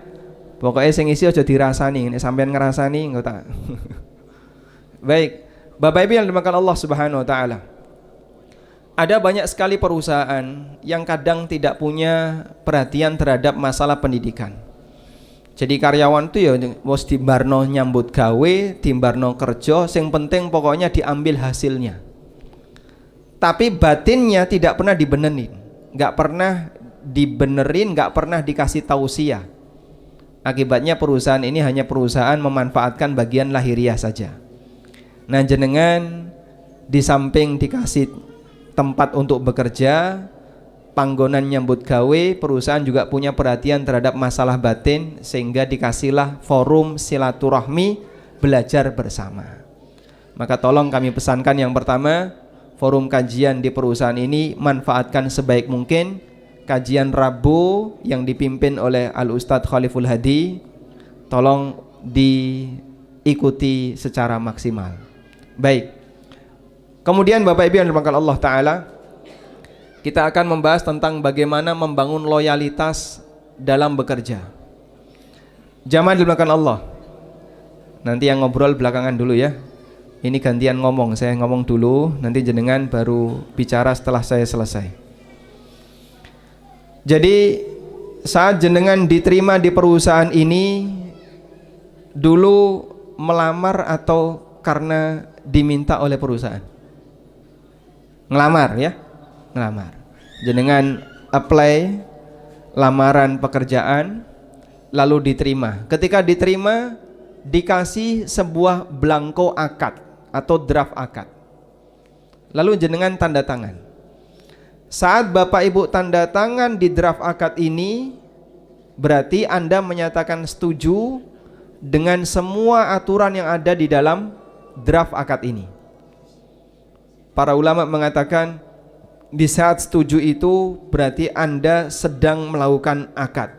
Pokoknya sing isi aja dirasani, nek sampean ngerasani engko tak. Baik, Bapak Ibu yang dimakan Allah Subhanahu wa taala. Ada banyak sekali perusahaan yang kadang tidak punya perhatian terhadap masalah pendidikan. Jadi karyawan itu ya wis timbarno nyambut gawe, timbarno kerja, sing penting pokoknya diambil hasilnya. Tapi batinnya tidak pernah dibenerin, nggak pernah dibenerin, nggak pernah dikasih tausiah. Akibatnya perusahaan ini hanya perusahaan memanfaatkan bagian lahiriah saja. Nah jenengan di samping dikasih tempat untuk bekerja, panggonan nyambut gawe, perusahaan juga punya perhatian terhadap masalah batin, sehingga dikasihlah forum silaturahmi belajar bersama. Maka tolong kami pesankan yang pertama, forum kajian di perusahaan ini manfaatkan sebaik mungkin. Kajian Rabu yang dipimpin oleh Al-Ustadz Khaliful Hadi tolong diikuti secara maksimal. Baik, kemudian Bapak Ibu yang dimuliakan Allah Ta'ala, kita akan membahas tentang bagaimana membangun loyalitas dalam bekerja. Jamaah dimuliakan Allah, nanti yang ngobrol belakangan dulu ya. Ini gantian ngomong, saya ngomong dulu, nanti jenengan baru bicara setelah saya selesai. Jadi saat jenengan diterima di perusahaan ini, dulu melamar atau karena diminta oleh perusahaan? Ngelamar ya, ngelamar. Jenengan apply lamaran pekerjaan, lalu diterima. Ketika diterima, dikasih sebuah blanko akad atau draft akad, lalu jenengan tanda tangan. Saat Bapak Ibu tanda tangan di draft akad ini, berarti Anda menyatakan setuju dengan semua aturan yang ada di dalam draft akad ini. Para ulama mengatakan di saat setuju itu berarti Anda sedang melakukan akad.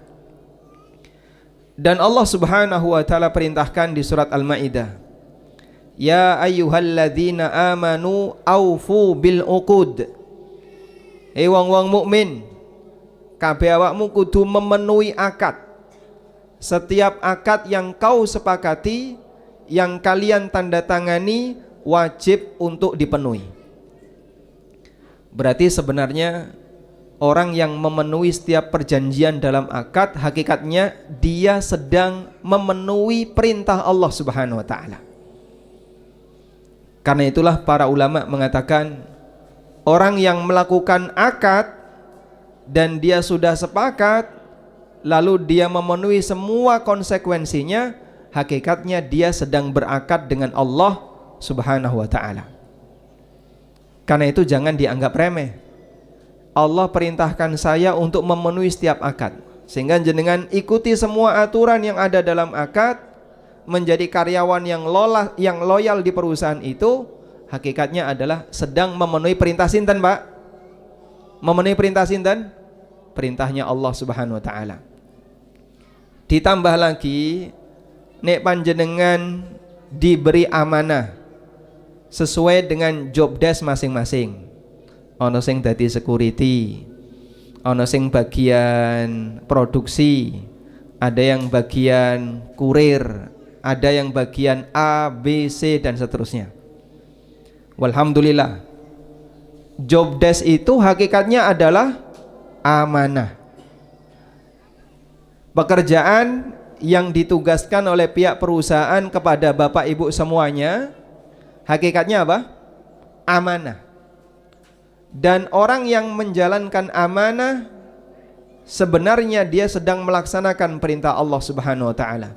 Dan Allah Subhanahu wa taala perintahkan di surat Al-Maidah, ya ayyuhalladzina amanu aufu bil uqud. Wong-wong mukmin, kabeh awakmu kudu memenuhi akad. Setiap akad yang kau sepakati, yang kalian tanda tangani, wajib untuk dipenuhi. Berarti sebenarnya orang yang memenuhi setiap perjanjian dalam akad, hakikatnya dia sedang memenuhi perintah Allah Subhanahu wa taala. Karena itulah para ulama mengatakan, orang yang melakukan akad dan dia sudah sepakat, lalu dia memenuhi semua konsekuensinya, hakikatnya dia sedang berakad dengan Allah Subhanahu wa ta'ala. Karena itu jangan dianggap remeh. Allah perintahkan saya untuk memenuhi setiap akad, sehingga jenengan ikuti semua aturan yang ada dalam akad, menjadi karyawan yang loyal di perusahaan itu. Hakikatnya adalah sedang memenuhi perintah sinten, Pak? Memenuhi perintah sinten? Perintahnya Allah Subhanahu wa taala. Ditambah lagi, nek panjenengan diberi amanah sesuai dengan job desk masing-masing. Ono sing dadi security, ono sing bagian produksi, ada yang bagian kurir, ada yang bagian A, B, C dan seterusnya. Walhamdulillah, job desk itu hakikatnya adalah amanah. Pekerjaan yang ditugaskan oleh pihak perusahaan kepada Bapak Ibu semuanya, hakikatnya apa? Amanah. Dan orang yang menjalankan amanah, sebenarnya dia sedang melaksanakan perintah Allah Subhanahu wa taala.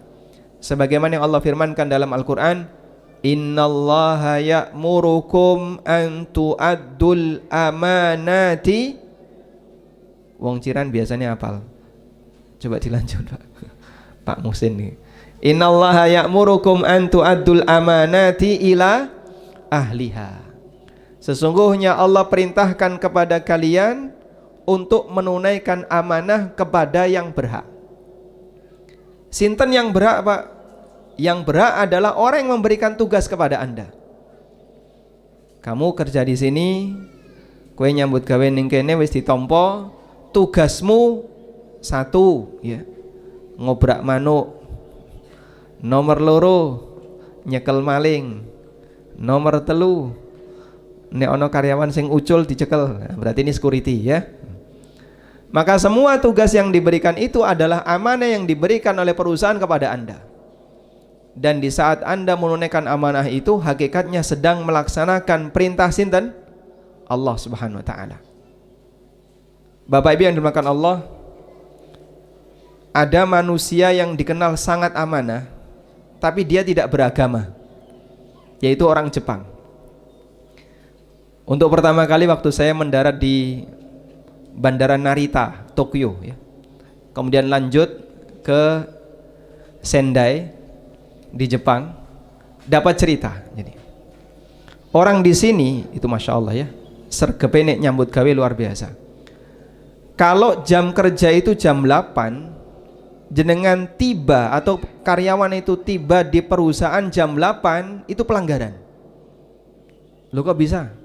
Sebagaimana yang Allah firmankan dalam Al-Qur'an, Innallaha ya'murukum an tu'addul amanati. Wong Ciran biasanya hafal. Coba dilanjut Pak. Pak Muhsin nih. Innallaha ya'murukum an tu'addul amanati ila ahliha. Sesungguhnya Allah perintahkan kepada kalian untuk menunaikan amanah kepada yang berhak. Sinten yang berhak, Pak? Yang berhak adalah orang yang memberikan tugas kepada Anda. Kamu kerja di sini, kowe nyambut gawe ning kene wis ditampa, tugasmu satu, ya. Ngobrak manuk. Nomor loro, nyekel maling. Nomor telu, nek ana karyawan sing ucul dicekel. Nah, berarti ini security, ya. Maka semua tugas yang diberikan itu adalah amanah yang diberikan oleh perusahaan kepada Anda. Dan di saat Anda menunaikan amanah itu, hakikatnya sedang melaksanakan perintah sinten? Allah Subhanahu wa taala. Bapak Ibu yang dimuliakan Allah, ada manusia yang dikenal sangat amanah, tapi dia tidak beragama, yaitu orang Jepang. Untuk pertama kali waktu saya mendarat di Bandara Narita, Tokyo, ya. Kemudian lanjut ke Sendai di Jepang, dapat cerita. Jadi orang di sini itu masya Allah, ya, sergepe nek nyambut gawe luar biasa. Kalau jam kerja itu jam 8, jenengan tiba atau karyawan itu tiba di perusahaan jam 8, itu pelanggaran. Loh kok bisa?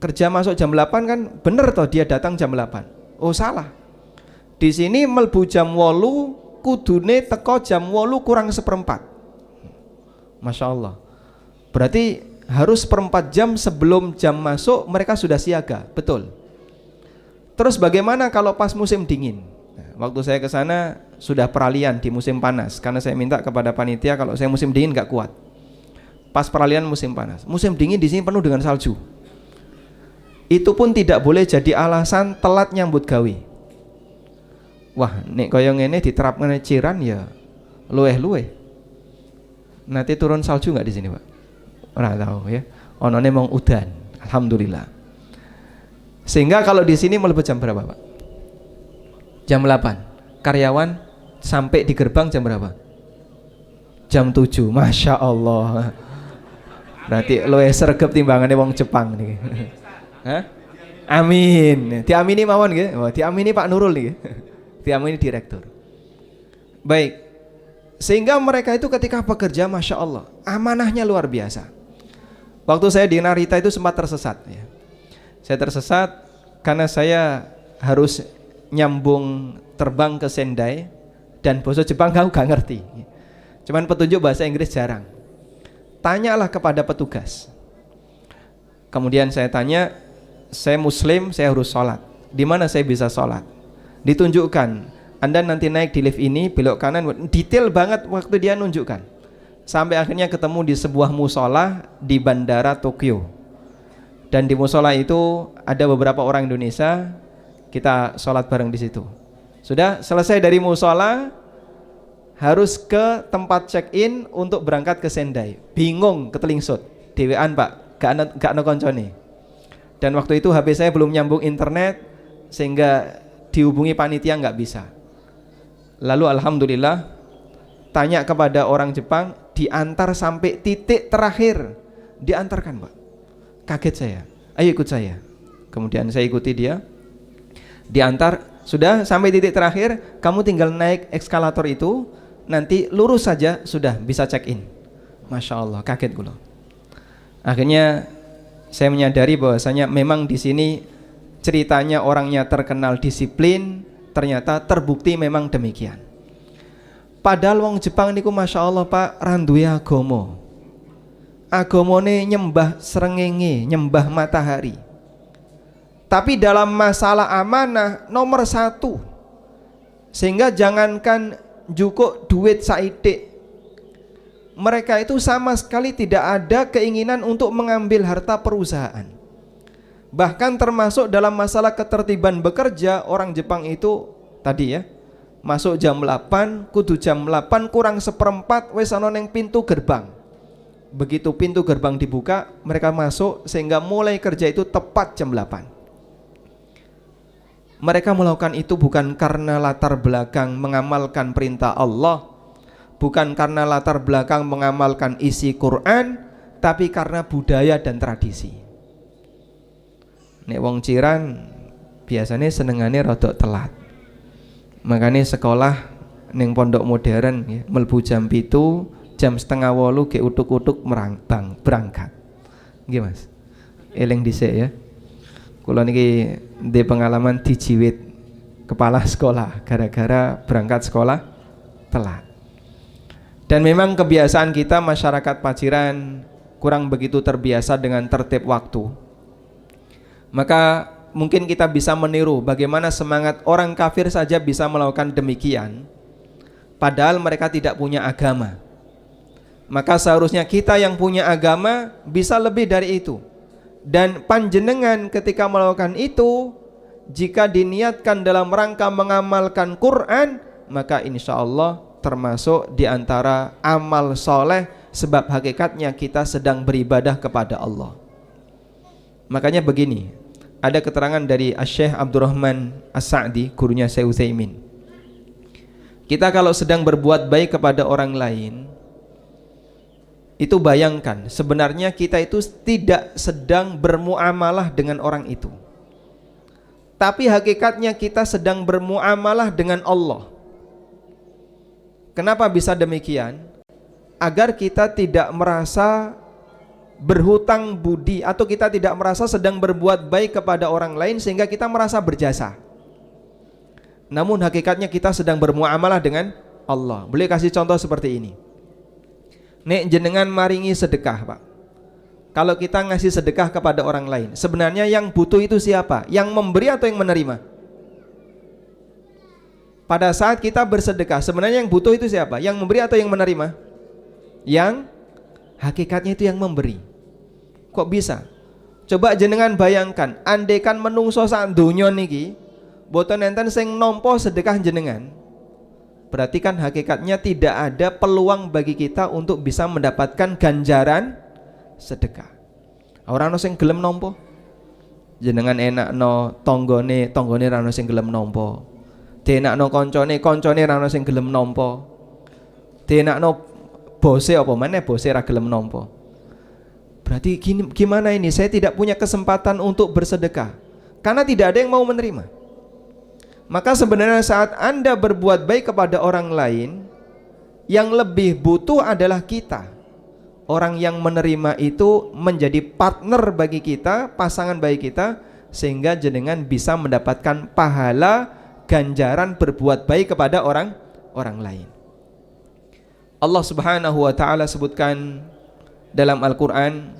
Kerja masuk jam 8 kan bener toh, dia datang jam 8. Oh salah. Di sini melbu jam 8, kudune teko jam 8 kurang seperempat. Masya Allah. Berarti harus seperempat jam sebelum jam masuk mereka sudah siaga. Betul. Terus bagaimana kalau pas musim dingin? Nah, waktu saya ke sana sudah peralihan di musim panas, karena saya minta kepada panitia kalau saya musim dingin nggak kuat. Pas peralihan musim panas, musim dingin di sini penuh dengan salju. Itu pun tidak boleh jadi alasan telat nyambut gawe. Wah, nek kaya ngene diterapkan Ciran ya luweh-luweh. Nanti turun salju nggak di sini, Pak? Ora tahu, ya. Onone mong udan. Alhamdulillah. Sehingga kalau di sini mlebu jam berapa, Pak? Jam 8. Karyawan sampai di gerbang jam berapa? Jam 7. Masya Allah. Berarti luwih sregep timbangane wong Jepang nih. Hah? Amin. Diamini mawon nggih. Oh, diamini Pak Nurul niki. Diamini direktur. Baik. Sehingga mereka itu ketika bekerja masya Allah amanahnya luar biasa. Waktu saya di Narita itu sempat tersesat, ya. Saya tersesat karena saya harus nyambung terbang ke Sendai dan bahasa Jepang aku gak ngerti. Cuman petunjuk bahasa Inggris jarang. Tanyalah kepada petugas. Kemudian saya tanya, saya Muslim, saya harus sholat. Di mana saya bisa sholat? Ditunjukkan. Anda nanti naik di lift ini, belok kanan, detail banget waktu dia nunjukkan. Sampai akhirnya ketemu di sebuah musola di Bandara Tokyo. Dan di musola itu ada beberapa orang Indonesia, kita sholat bareng di situ. Sudah selesai dari musola, harus ke tempat check-in untuk berangkat ke Sendai. Bingung, ketelingsut, dewean Pak, gak ada koncone. Dan waktu itu HP saya belum nyambung internet, sehingga dihubungi panitia nggak bisa. Lalu alhamdulillah tanya kepada orang Jepang, diantar sampai titik terakhir, diantarkan Pak. Kaget saya, ayo ikut saya. Kemudian saya ikuti dia, diantar, sudah sampai titik terakhir, kamu tinggal naik eskalator itu, nanti lurus saja sudah bisa check in. Masya Allah, kaget gue. Akhirnya saya menyadari bahwasanya memang di sini ceritanya orangnya terkenal disiplin, ternyata terbukti memang demikian. Padahal wong Jepang niku masya Allah Pak randuwe agama. Agamane nyembah srengenge, nyembah matahari. Tapi dalam masalah amanah nomor 1. Sehingga jangankan jukuk duit saidik, mereka itu sama sekali tidak ada keinginan untuk mengambil harta perusahaan. Bahkan termasuk dalam masalah ketertiban bekerja, orang Jepang itu tadi ya, masuk jam 8, kudu jam 8 kurang seperempat wis ana ning pintu gerbang. begitu pintu gerbang dibuka, mereka masuk sehingga mulai kerja itu tepat jam 8. Mereka melakukan itu bukan karena latar belakang mengamalkan perintah Allah, bukan karena latar belakang mengamalkan isi Quran, tapi karena budaya dan tradisi. Nek wong Ciran biasanya senengane rodok telat. Makanya sekolah ning pondok modern ya, mlebu jam 7, jam 7:30 ge utuk-utuk berangkat. Nggih Mas. Eling dhisik ya. Kula niki di pengalaman dijiwit kepala sekolah gara-gara berangkat sekolah telat. Dan memang kebiasaan kita masyarakat Paciran kurang begitu terbiasa dengan tertib waktu. Maka mungkin kita bisa meniru bagaimana semangat orang kafir saja bisa melakukan demikian, padahal mereka tidak punya agama. Maka seharusnya kita yang punya agama bisa lebih dari itu. Dan panjenengan ketika melakukan itu, jika diniatkan dalam rangka mengamalkan Quran, maka insya Allah termasuk di antara amal soleh, sebab hakikatnya kita sedang beribadah kepada Allah. Makanya begini, ada keterangan dari Syekh Abdurrahman As-Sa'di, gurunya Syekh Utsaimin. Kita kalau sedang berbuat baik kepada orang lain, itu bayangkan sebenarnya kita itu tidak sedang bermuamalah dengan orang itu, tapi hakikatnya kita sedang bermuamalah dengan Allah. Kenapa bisa demikian? Agar kita tidak merasa berhutang budi, atau kita tidak merasa sedang berbuat baik kepada orang lain sehingga kita merasa berjasa. Namun hakikatnya kita sedang bermuamalah dengan Allah. Boleh kasih contoh seperti ini. Nek jenengan maringi sedekah, Pak. Kalau kita ngasih sedekah kepada orang lain, sebenarnya yang butuh itu siapa? Yang memberi atau yang menerima? Pada saat kita bersedekah, sebenarnya yang butuh itu siapa? Yang memberi atau yang menerima? Yang hakikatnya itu yang memberi. Kok bisa? Coba jenengan bayangkan, andaikan menungso sak donya niki boten enten sing nampa sedekah jenengan, berarti kan hakikatnya tidak ada peluang bagi kita untuk bisa mendapatkan ganjaran sedekah. Ora ono sing gelem nampa. Jenengan enakno tanggane ra ono sing gelem nampa. Dienakno kancane ra ono sing gelem nampa. Dienakno bose apa meneh bose ra gelem nampa. Berarti gimana ini? Saya tidak punya kesempatan untuk bersedekah karena tidak ada yang mau menerima. Maka sebenarnya saat Anda berbuat baik kepada orang lain, yang lebih butuh adalah kita. Orang yang menerima itu menjadi partner bagi kita, pasangan bagi kita, sehingga jenengan bisa mendapatkan pahala ganjaran berbuat baik kepada orang lain. Allah Subhanahu wa taala sebutkan dalam Al-Qur'an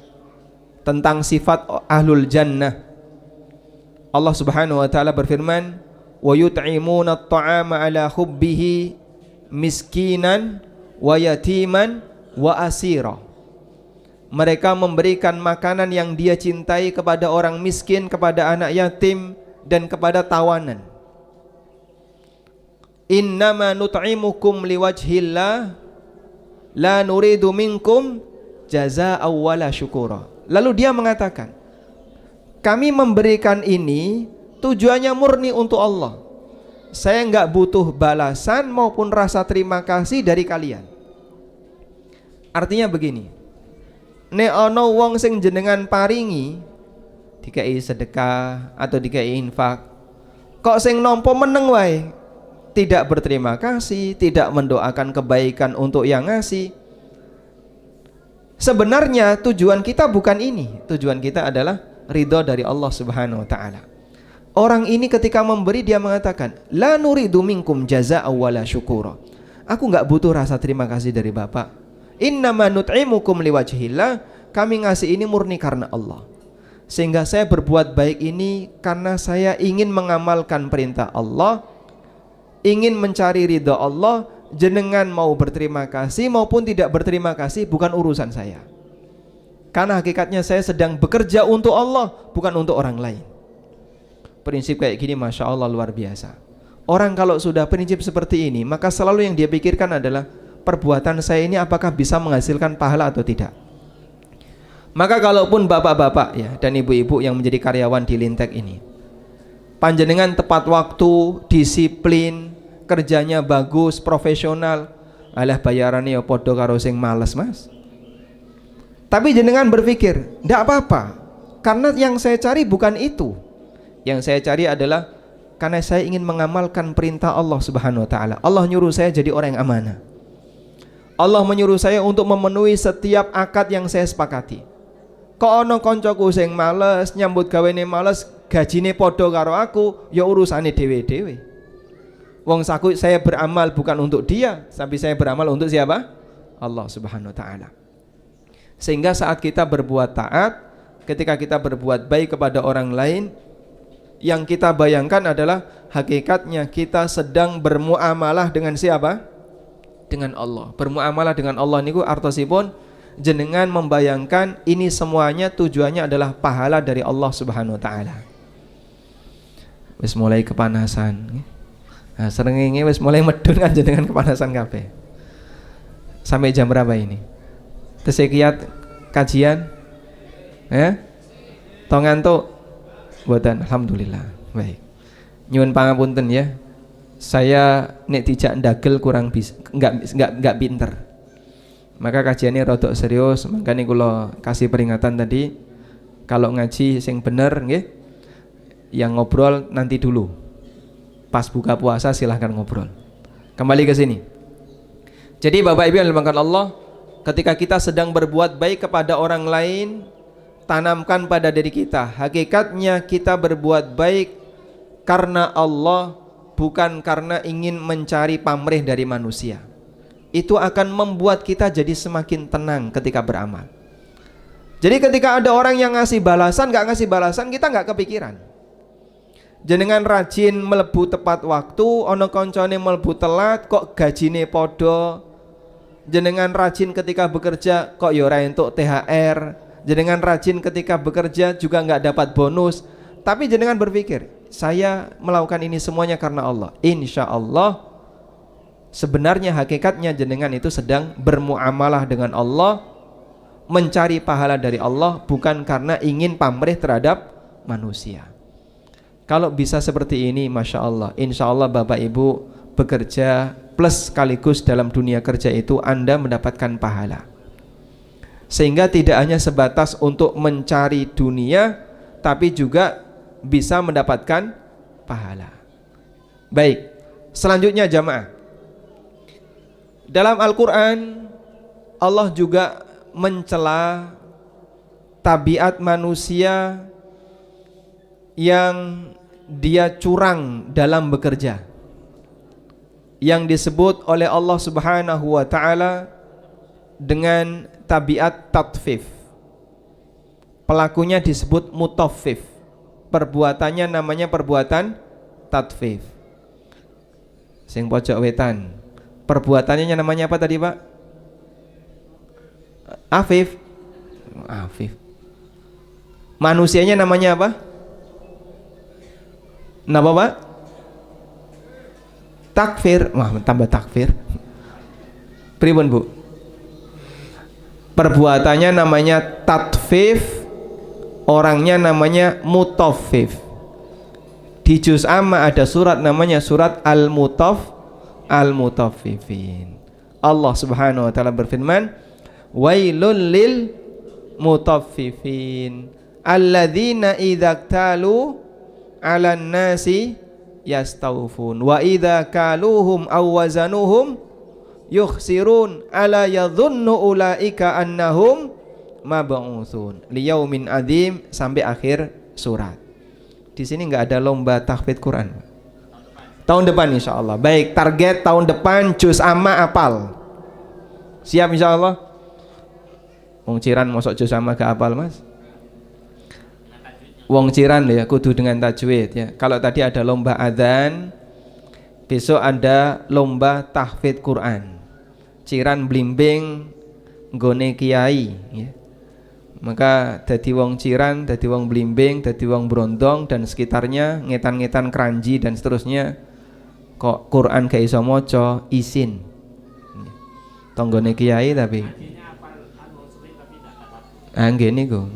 tentang sifat ahlul jannah. Allah Subhanahu wa taala berfirman, wa yut'imuna at-ta'ama ala hubbihi miskinan wa yatiman wa asira. Mereka memberikan makanan yang dia cintai kepada orang miskin, kepada anak yatim, dan kepada tawanan. Innama nut'imukum liwajhillah la nuridu minkum jazaa'an wala syukura. Lalu dia mengatakan, kami memberikan ini tujuannya murni untuk Allah. Saya enggak butuh balasan maupun rasa terima kasih dari kalian. Artinya begini, nek ana wong sing jenengan paringi dikai sedekah atau dikai infak, kok sing nampa meneng wae, tidak berterima kasih, tidak mendoakan kebaikan untuk yang ngasih. Sebenarnya tujuan kita bukan ini. Tujuan kita adalah ridho dari Allah Subhanahu wa taala. Orang ini ketika memberi dia mengatakan, la nuridu minkum jazaa'an wala syukura. Aku enggak butuh rasa terima kasih dari Bapak. Innama nut'imukum liwajhillah. Kami ngasih ini murni karena Allah. Sehingga saya berbuat baik ini karena saya ingin mengamalkan perintah Allah, ingin mencari ridha Allah. Jenengan mau berterima kasih maupun tidak berterima kasih bukan urusan saya. Karena hakikatnya saya sedang bekerja untuk Allah, bukan untuk orang lain. Prinsip kayak gini Masya Allah luar biasa. Orang kalau sudah prinsip seperti ini, maka selalu yang dia pikirkan adalah perbuatan saya ini apakah bisa menghasilkan pahala atau tidak. Maka kalaupun bapak-bapak ya dan ibu-ibu yang menjadi karyawan di Lintek ini, panjenengan tepat waktu, disiplin, kerjanya bagus, profesional, alah bayarannya ya podo karo sing males mas. Tapi jenengan berpikir, ndak apa-apa, karena yang saya cari bukan itu. Yang saya cari adalah karena saya ingin mengamalkan perintah Allah Subhanahu wa taala. Allah nyuruh saya jadi orang yang amanah. Allah menyuruh saya untuk memenuhi setiap akad yang saya sepakati. Kok ono koncoku sing males, nyambut gawene males, gajine podo karo aku, ya urusane dhewe-dhewe. Wong saku saya beramal bukan untuk dia, tapi saya beramal untuk siapa? Allah Subhanahu wa taala. Sehingga saat kita berbuat taat, ketika kita berbuat baik kepada orang lain, yang kita bayangkan adalah hakikatnya kita sedang bermuamalah dengan siapa? Dengan Allah. Bermuamalah dengan Allah niku artosipun jenengan membayangkan ini semuanya tujuannya adalah pahala dari Allah Subhanahu wa taala. Wis mulai kepanasan. Nah, srengenge wis mulai medun kan jenengan kepanasan kabeh. Sampai jam berapa ini? Tesekiat kajian? Tong ngantuk? Mboten, alhamdulillah. Baik. Nyuwun pangapunten ya. Saya nek dijak ndagel kurang bisa, enggak pinter. Maka kajiannya rodok serius, makanya kula kasih peringatan tadi, kalau ngaji sing bener nggih, yang ngobrol nanti dulu. Pas buka puasa silahkan ngobrol. Kembali ke sini. Jadi Bapak Ibu yang dimuliakan Allah, ketika kita sedang berbuat baik kepada orang lain, tanamkan pada diri kita, hakikatnya kita berbuat baik karena Allah, bukan karena ingin mencari pamrih dari manusia. Itu akan membuat kita jadi semakin tenang ketika beramal. Jadi ketika ada orang yang ngasih balasan, gak ngasih balasan, kita gak kepikiran. Jenengan rajin melebu tepat waktu, ono koncone melebu telat, kok gajine podo. Jenengan rajin ketika bekerja, kok yora entuk THR. Jenengan rajin ketika bekerja juga gak dapat bonus. Tapi jenengan berpikir, saya melakukan ini semuanya karena Allah. Insya Allah sebenarnya hakikatnya jenengan itu sedang bermuamalah dengan Allah, mencari pahala dari Allah, bukan karena ingin pamrih terhadap manusia. Kalau bisa seperti ini, Masya Allah, insya Allah Bapak Ibu bekerja plus sekaligus dalam dunia kerja itu Anda mendapatkan pahala. Sehingga tidak hanya sebatas untuk mencari dunia, tapi juga bisa mendapatkan pahala. Baik, selanjutnya jamaah, dalam Al-Quran Allah juga mencela tabiat manusia yang dia curang dalam bekerja, yang disebut oleh Allah Subhanahu wa taala dengan tabiat tatfif. Pelakunya disebut mutaffif, perbuatannya namanya perbuatan tatfif. Sing pojok wetan, perbuatannya namanya apa tadi Pak? Afif. Afif. Manusianya namanya apa? Napa Pak? Takfir. Wah, tambah takfir. Pripun Bu? Perbuatannya namanya tatfif, orangnya namanya mutaffif. Di juz amma ada surat namanya surat Al-Mutaffifin. Allah Subhanahu wa taala berfirman, wailul lil mutaffifin alladzina idza talu 'alan nasi yastawfun wa idza kaluhum aw wazanuhum yukhsirun ala yadhunnu ulaika annahum mab'utsun liyaumin adzim sampai akhir surat. Di sini enggak ada lomba tahfidz Quran. Tahun depan insyaallah. Baik, target tahun depan juz amma apal. Siap insyaallah. Wong Ciran mosok juz amma gak apal, Mas? Wong Ciran ya kudu dengan tajwid ya. Kalau tadi ada lomba adzan, besok ada lomba tahfidz Quran. Ciran blimbing nggone kiai ya. Maka dadi wong Ciran, dadi wong blimbing, dadi wong Brondong dan sekitarnya, ngetan-ngetan Kranji dan seterusnya, kok Quran gak iso maca, izin. Tonggone kiai tapi Nggih niku.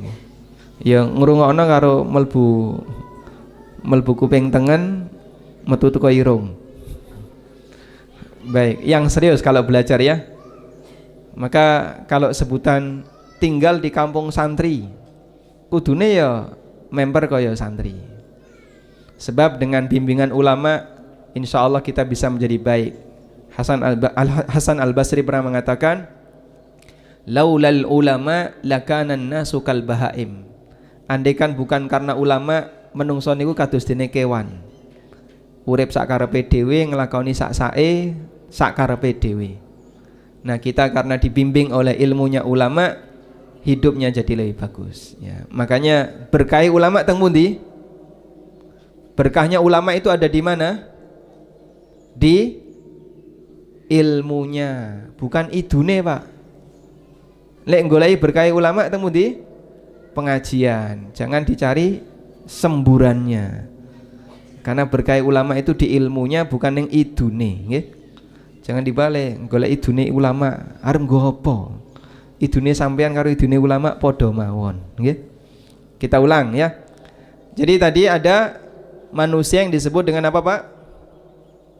Ya ngrungokno karo mlebu kuping tengen metu teko irung. Baik, yang serius kalau belajar ya. Maka kalau sebutan tinggal di kampung santri, kudune ya member kaya santri. Sebab dengan bimbingan ulama, insya Allah kita bisa menjadi baik. Hasan al-Basri pernah mengatakan, laulal ulama lakanan nasu kal bahaim. Andaikan bukan karena ulama, menungso niku kados dene kewan. Urip sakarepe dhewe, nglakoni sak-sake sakarepe dhewe. Nah, kita karena dibimbing oleh ilmunya ulama, hidupnya jadi lebih bagus ya. Makanya berkah ulama teng pundi? Berkahnya ulama itu ada di mana? Di ilmunya, bukan idune, Pak. Lek goleki berkah ulama teng pundi? Pengajian. Jangan dicari semburannya. Karena berkah ulama itu di ilmunya, bukan yang idune, nggih. Jangan dibalik, golek idune ulama arep nggo apa? Idune sampean karo idune ulama padha mawon, nggih. Kita ulang ya. Jadi tadi ada manusia yang disebut dengan apa, Pak?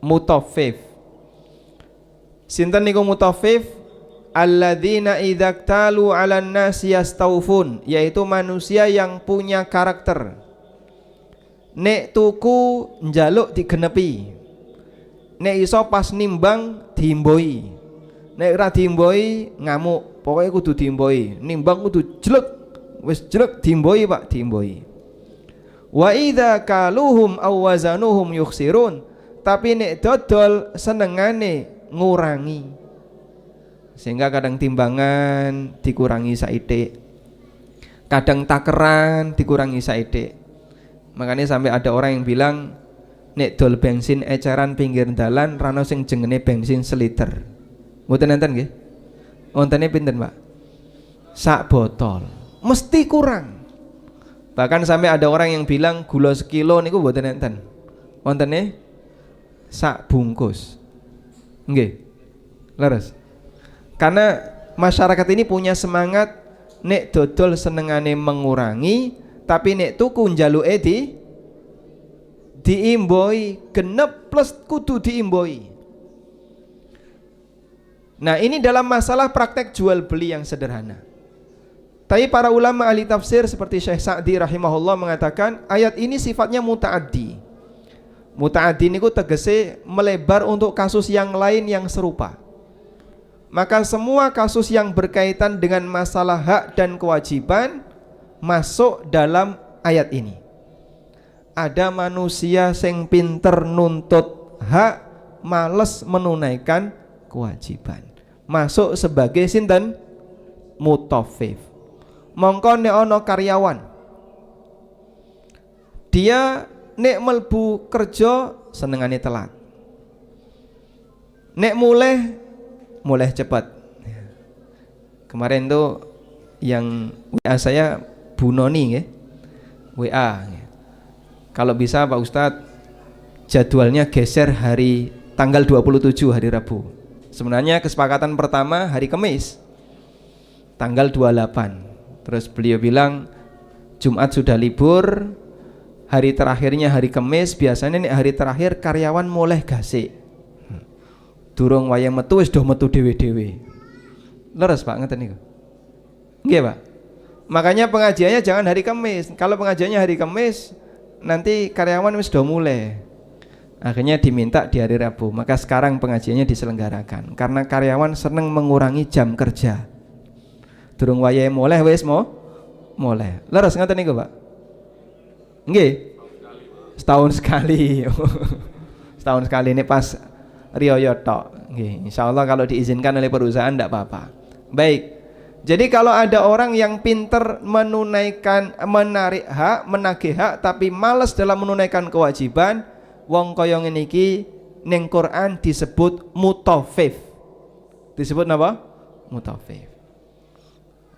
Mutaffif. Sinten niku mutaffif? Alladzina idza talu 'alan nasi yastaufun, yaitu manusia yang punya karakter. Nek tuku njaluk digenepi. Nek iso pas nimbang diimboi. Nek ora diimboi ngamuk. Pokoknya kudu diimboi. Nimbang kudu jelek. Wis jelek diimboi, Pak, diimboi. Wa idza kaluhum aw wazanuhum yukhsirun. Tapi nek dodol senengane ngurangi. Sehingga kadang timbangan dikurangi saithik. Kadang takeran dikurangi saithik. Makanya sampai ada orang yang bilang, nek dol bensin eceran pinggir dalan rano sing jengene bensin seliter. Mboten enten nggih? Wontene pinten, Pak? Sak botol. Mesti kurang. Bahkan sampai ada orang yang bilang gula sekilo niku mboten enten. Wontene sak bungkus. Nggih. Leres. Karena masyarakat ini punya semangat nek dodol senengane mengurangi, tapi nek tuku njaluke diimboi, genep plus kudu diimboi. Nah, ini dalam masalah praktek jual beli yang sederhana. Tapi para ulama ahli tafsir seperti Syekh Sa'di rahimahullah mengatakan ayat ini sifatnya muta'addi. Muta'addi niku tegese melebar untuk kasus yang lain yang serupa. Maka semua kasus yang berkaitan dengan masalah hak dan kewajiban masuk dalam ayat ini. Ada manusia sing pinter nuntut hak, males menunaikan kewajiban. Masuk sebagai sinten? Mutaffif. Mongko nek ana karyawan, dia nek melbu kerja senengane telat. Nek mulai cepat. Kemarin tuh yang WA saya Bu Noni ya. WA. Kalau bisa Pak Ustadz jadwalnya geser hari tanggal 27 hari Rabu. Sebenarnya kesepakatan pertama hari Kamis tanggal 28. Terus beliau bilang Jumat sudah libur, hari terakhirnya hari Kamis. Biasanya nih hari terakhir karyawan mulai gasik. Durung wayang metu wis do metu dhewe-dhewe. Leres Pak ngeten niku. Nggih Pak. Makanya pengajiannya jangan hari Kamis. Kalau pengajiannya hari Kamis nanti karyawan wis do mulai. Akhirnya diminta di hari Rabu. Maka sekarang pengajiannya diselenggarakan karena karyawan seneng mengurangi jam kerja. Durung wayahe mulai wis mulai. Leres ngeten niku Pak. Nggih. Setahun sekali. Setahun sekali ini pas riyo tok. Nggih, insyaallah kalau diizinkan oleh perusahaan enggak apa-apa. Baik. Jadi kalau ada orang yang pinter menunaikan, menarik hak, menagih hak tapi malas dalam menunaikan kewajiban, wong kaya ngene iki ning Quran disebut mutaffif. Disebut napa? Mutaffif.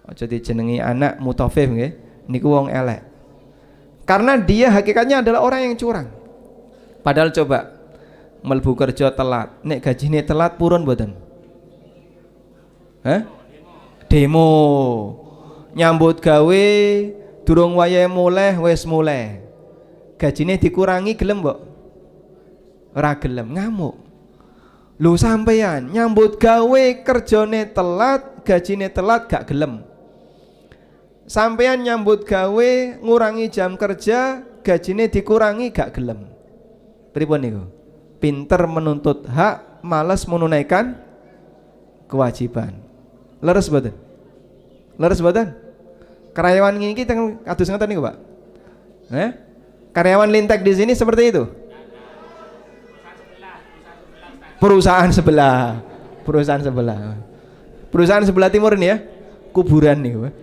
Aja dijenengi anak mutaffif nggih. Niku wong elek. Karena dia hakikatnya adalah orang yang curang. Padahal coba melbu kerja telat, nek gajine telat purun mboten? Hah? Demo. nyambut gawe durung wayahe muleh wis muleh. Gajine dikurangi gelem mbok? Ora gelem, ngamuk. Lho sampeyan nyambut gawe kerjane telat, gajine telat gak gelem. Sampeyan nyambut gawe ngurangi jam kerja, gajine dikurangi gak gelem. Pripun niku? Pinter menuntut hak, malas menunaikan kewajiban. Leres mboten? Leres mboten? Karyawan ini kita kados ngoten niku, Pak. Karyawan Lintek di sini seperti itu. Perusahaan sebelah. Perusahaan sebelah timur ini ya. Kuburan nih, Pak.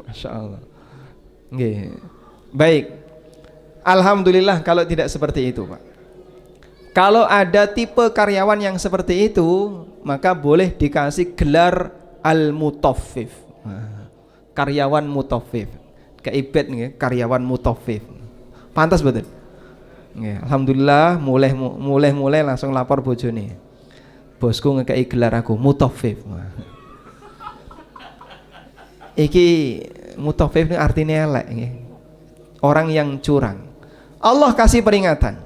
Masya Allah. Nggih. Baik. Alhamdulillah kalau tidak seperti itu, Pak. Kalau ada tipe karyawan yang seperti itu, maka boleh dikasih gelar al-mutaffif. Karyawan mutaffif. Keibet nih, karyawan mutaffif. Pantas betul. Alhamdulillah mulai langsung lapor bojone. Bosku ngekei gelar aku mutaffif. Iki mutaffif ini artinya elek. Orang yang curang. Allah kasih peringatan.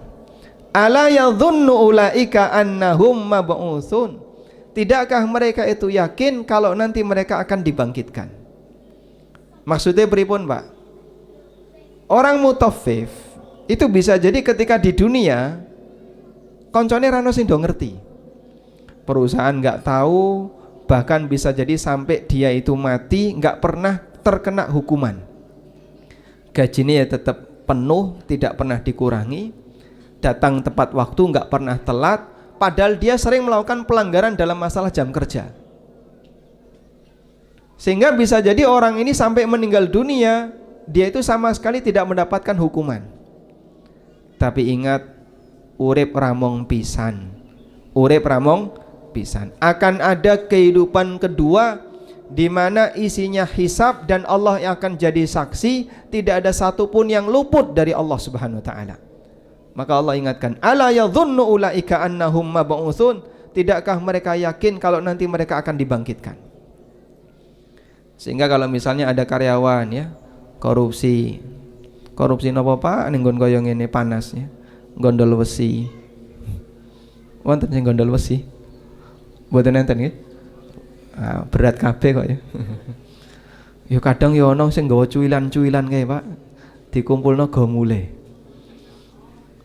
Ala yadhunnu ulaika annahum mab'utsun. Tidakkah mereka itu yakin kalau nanti mereka akan dibangkitkan? Maksudnya pripun, Pak? Orang mutaffif itu bisa jadi ketika di dunia koncone rano sing do ngerti. Perusahaan nggak tahu, bahkan bisa jadi sampai dia itu mati nggak pernah terkena hukuman. Gajinya ya tetap penuh, tidak pernah dikurangi. Datang tepat waktu, nggak pernah telat, padahal dia sering melakukan pelanggaran dalam masalah jam kerja. Sehingga bisa jadi orang ini sampai meninggal dunia, dia itu sama sekali tidak mendapatkan hukuman. Tapi ingat, urip ramong pisan. Urip ramong pisan. Akan ada kehidupan kedua di mana isinya hisab dan Allah yang akan jadi saksi, tidak ada satupun yang luput dari Allah Subhanahu wa taala. Maka Allah ingatkan, ala yadhunnu ulaika annahum mab'utsun. Tidakkah mereka yakin kalau nanti mereka akan dibangkitkan? Sehingga kalau misalnya ada karyawan ya korupsi napa Pak ning nggon kaya ngene panas ya. Gondol wesi. Wonten sing gondol wesi? Mboten enten nggih. Berat kabeh kok ya. Ya kadang ya ana sing nggawa cuwilan-cuwilan kae Pak. Dikumpulno go mule.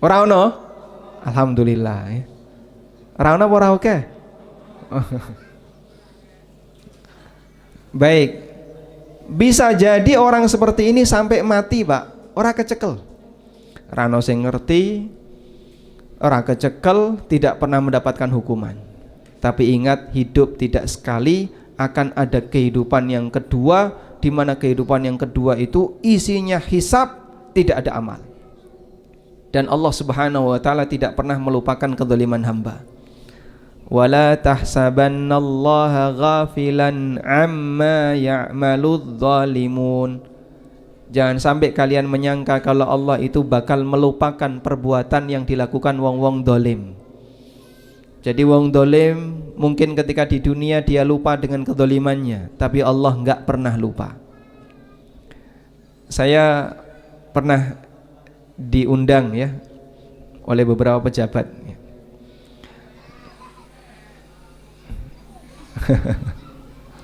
Ora ono? Alhamdulillah ya. Ora ono apa ora oke? Baik. Bisa jadi orang seperti ini sampai mati, Pak. Ora kecekel. Ora ono sing ngerti, ora kecekel, tidak pernah mendapatkan hukuman. Tapi ingat, hidup tidak sekali, akan ada kehidupan yang kedua, di mana kehidupan yang kedua itu isinya hisab, tidak ada amal. Dan Allah Subhanahu wa taala tidak pernah melupakan kezaliman hamba. Wala tahsabannallaha ghafilan amma ya'maludz zalimun. Jangan sampai kalian menyangka kalau Allah itu bakal melupakan perbuatan yang dilakukan wong-wong dolim. Jadi wong dolim mungkin ketika di dunia dia lupa dengan kedolimannya, tapi Allah enggak pernah lupa. Saya pernah diundang ya oleh beberapa pejabat.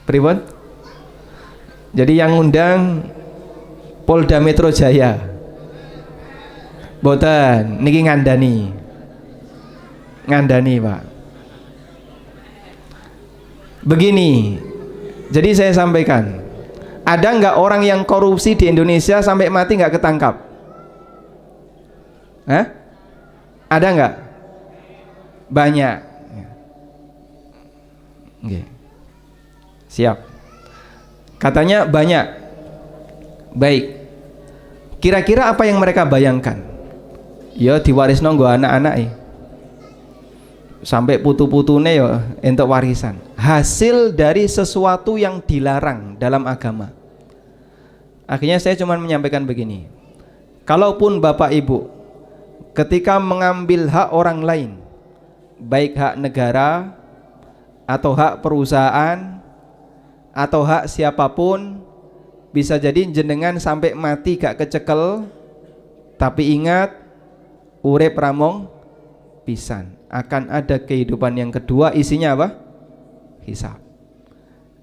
Pripun? Jadi yang undang Polda Metro Jaya. Boten, niki ngandani Pak. Begini, jadi saya sampaikan, ada nggak orang yang korupsi di Indonesia sampai mati nggak ketangkap? Ada nggak? Banyak. Oke. Siap. Katanya banyak. Baik. Kira-kira apa yang mereka bayangkan? Ya diwarisno nggo anak-anak sampai putu-putune ya entuk warisan. Hasil dari sesuatu yang dilarang dalam agama. Akhirnya saya cuma menyampaikan begini. Kalaupun Bapak Ibu ketika mengambil hak orang lain, baik hak negara atau hak perusahaan atau hak siapapun, bisa jadi jenengan sampai mati gak kecekel, tapi ingat urip ramong pisan, akan ada kehidupan yang kedua, isinya apa? Hisab.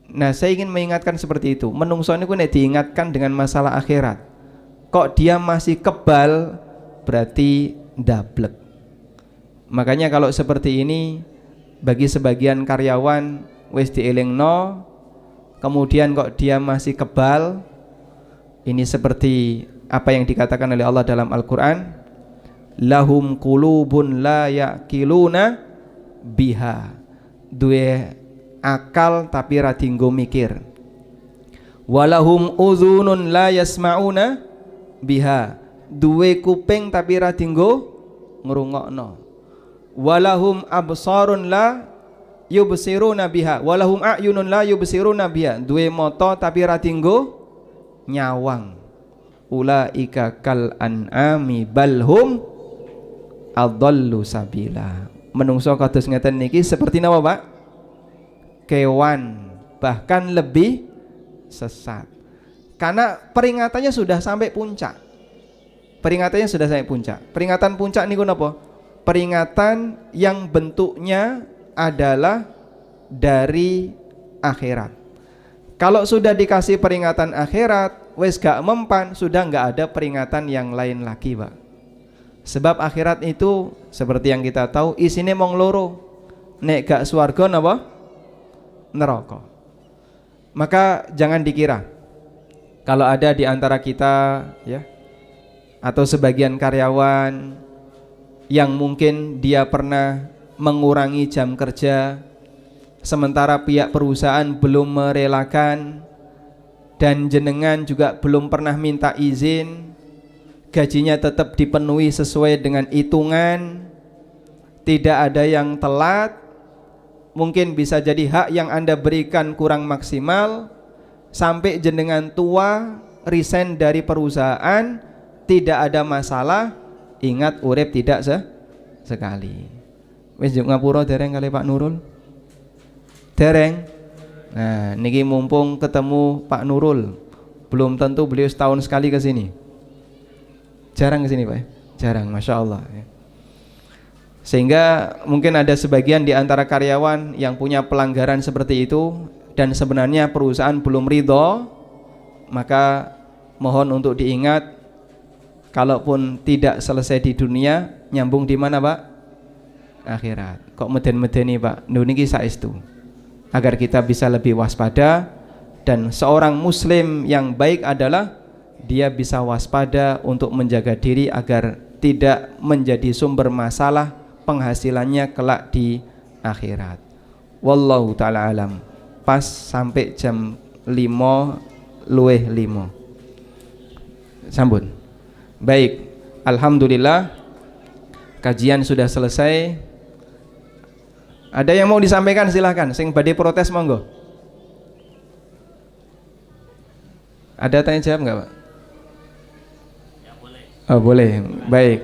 Nah, saya ingin mengingatkan seperti itu. Menungso niku nek diingatkan dengan masalah akhirat, kok dia masih kebal, berarti ndablek. Makanya kalau seperti ini, bagi sebagian karyawan wis dielingno, kemudian kok dia masih kebal, ini seperti apa yang dikatakan oleh Allah dalam Al-Quran, lahum qulubun la ya'qiluna biha, duwe akal tapi ra dinggo mikir, walahum uzunun la yasma'una biha, duwe kuping tapi ra dinggo ngrungokno, walahum absarun la yubsiruna biha, walahum a'yunun la yubsiruna biha, duwe mata tapi ra dinggo nyawang, ulaika kal an'ami balhum adallu sabila. Menungso kados ngeten niki seperti napa, Pak? Kewan, bahkan lebih sesat. Karena peringatannya sudah sampai puncak. Peringatannya sudah sampai puncak. Peringatan puncak niku napa? Peringatan yang bentuknya adalah dari akhirat. Kalau sudah dikasih peringatan akhirat, wes gak mempan, sudah gak ada peringatan yang lain lagi, Pak. Sebab akhirat itu seperti yang kita tahu isine mong loro. Nek gak swarga napa? Neraka. Maka jangan dikira kalau ada di antara kita ya, atau sebagian karyawan yang mungkin dia pernah mengurangi jam kerja, sementara pihak perusahaan belum merelakan, dan jenengan juga belum pernah minta izin, gajinya tetap dipenuhi sesuai dengan hitungan, tidak ada yang telat. Mungkin bisa jadi hak yang Anda berikan kurang maksimal, sampai jenengan tua resign dari perusahaan, tidak ada masalah. Ingat urip tidak sekali. Wis juk ngapura dereng kali Pak Nurul? Dereng. Nah, niki mumpung ketemu Pak Nurul, belum tentu beliau setahun sekali ke sini. Jarang ke sini, Pak. Jarang, Masya Allah ya. Sehingga mungkin ada sebagian di antara karyawan yang punya pelanggaran seperti itu, dan sebenarnya perusahaan belum ridho, maka mohon untuk diingat, kalaupun tidak selesai di dunia, nyambung di mana, Pak? Akhirat. Kok meden-medeni, Pak? Niki saestu, agar kita bisa lebih waspada. Dan seorang muslim yang baik adalah dia bisa waspada untuk menjaga diri agar tidak menjadi sumber masalah penghasilannya kelak di akhirat. Wallahu ta'ala alam. Pas sampai jam 5:05 sambut. Baik, alhamdulillah kajian sudah selesai. Ada yang mau disampaikan silahkan. Sing badhe protes monggo. Ada tanya jawab enggak, Pak? Ya, boleh. Oh, boleh. Baik.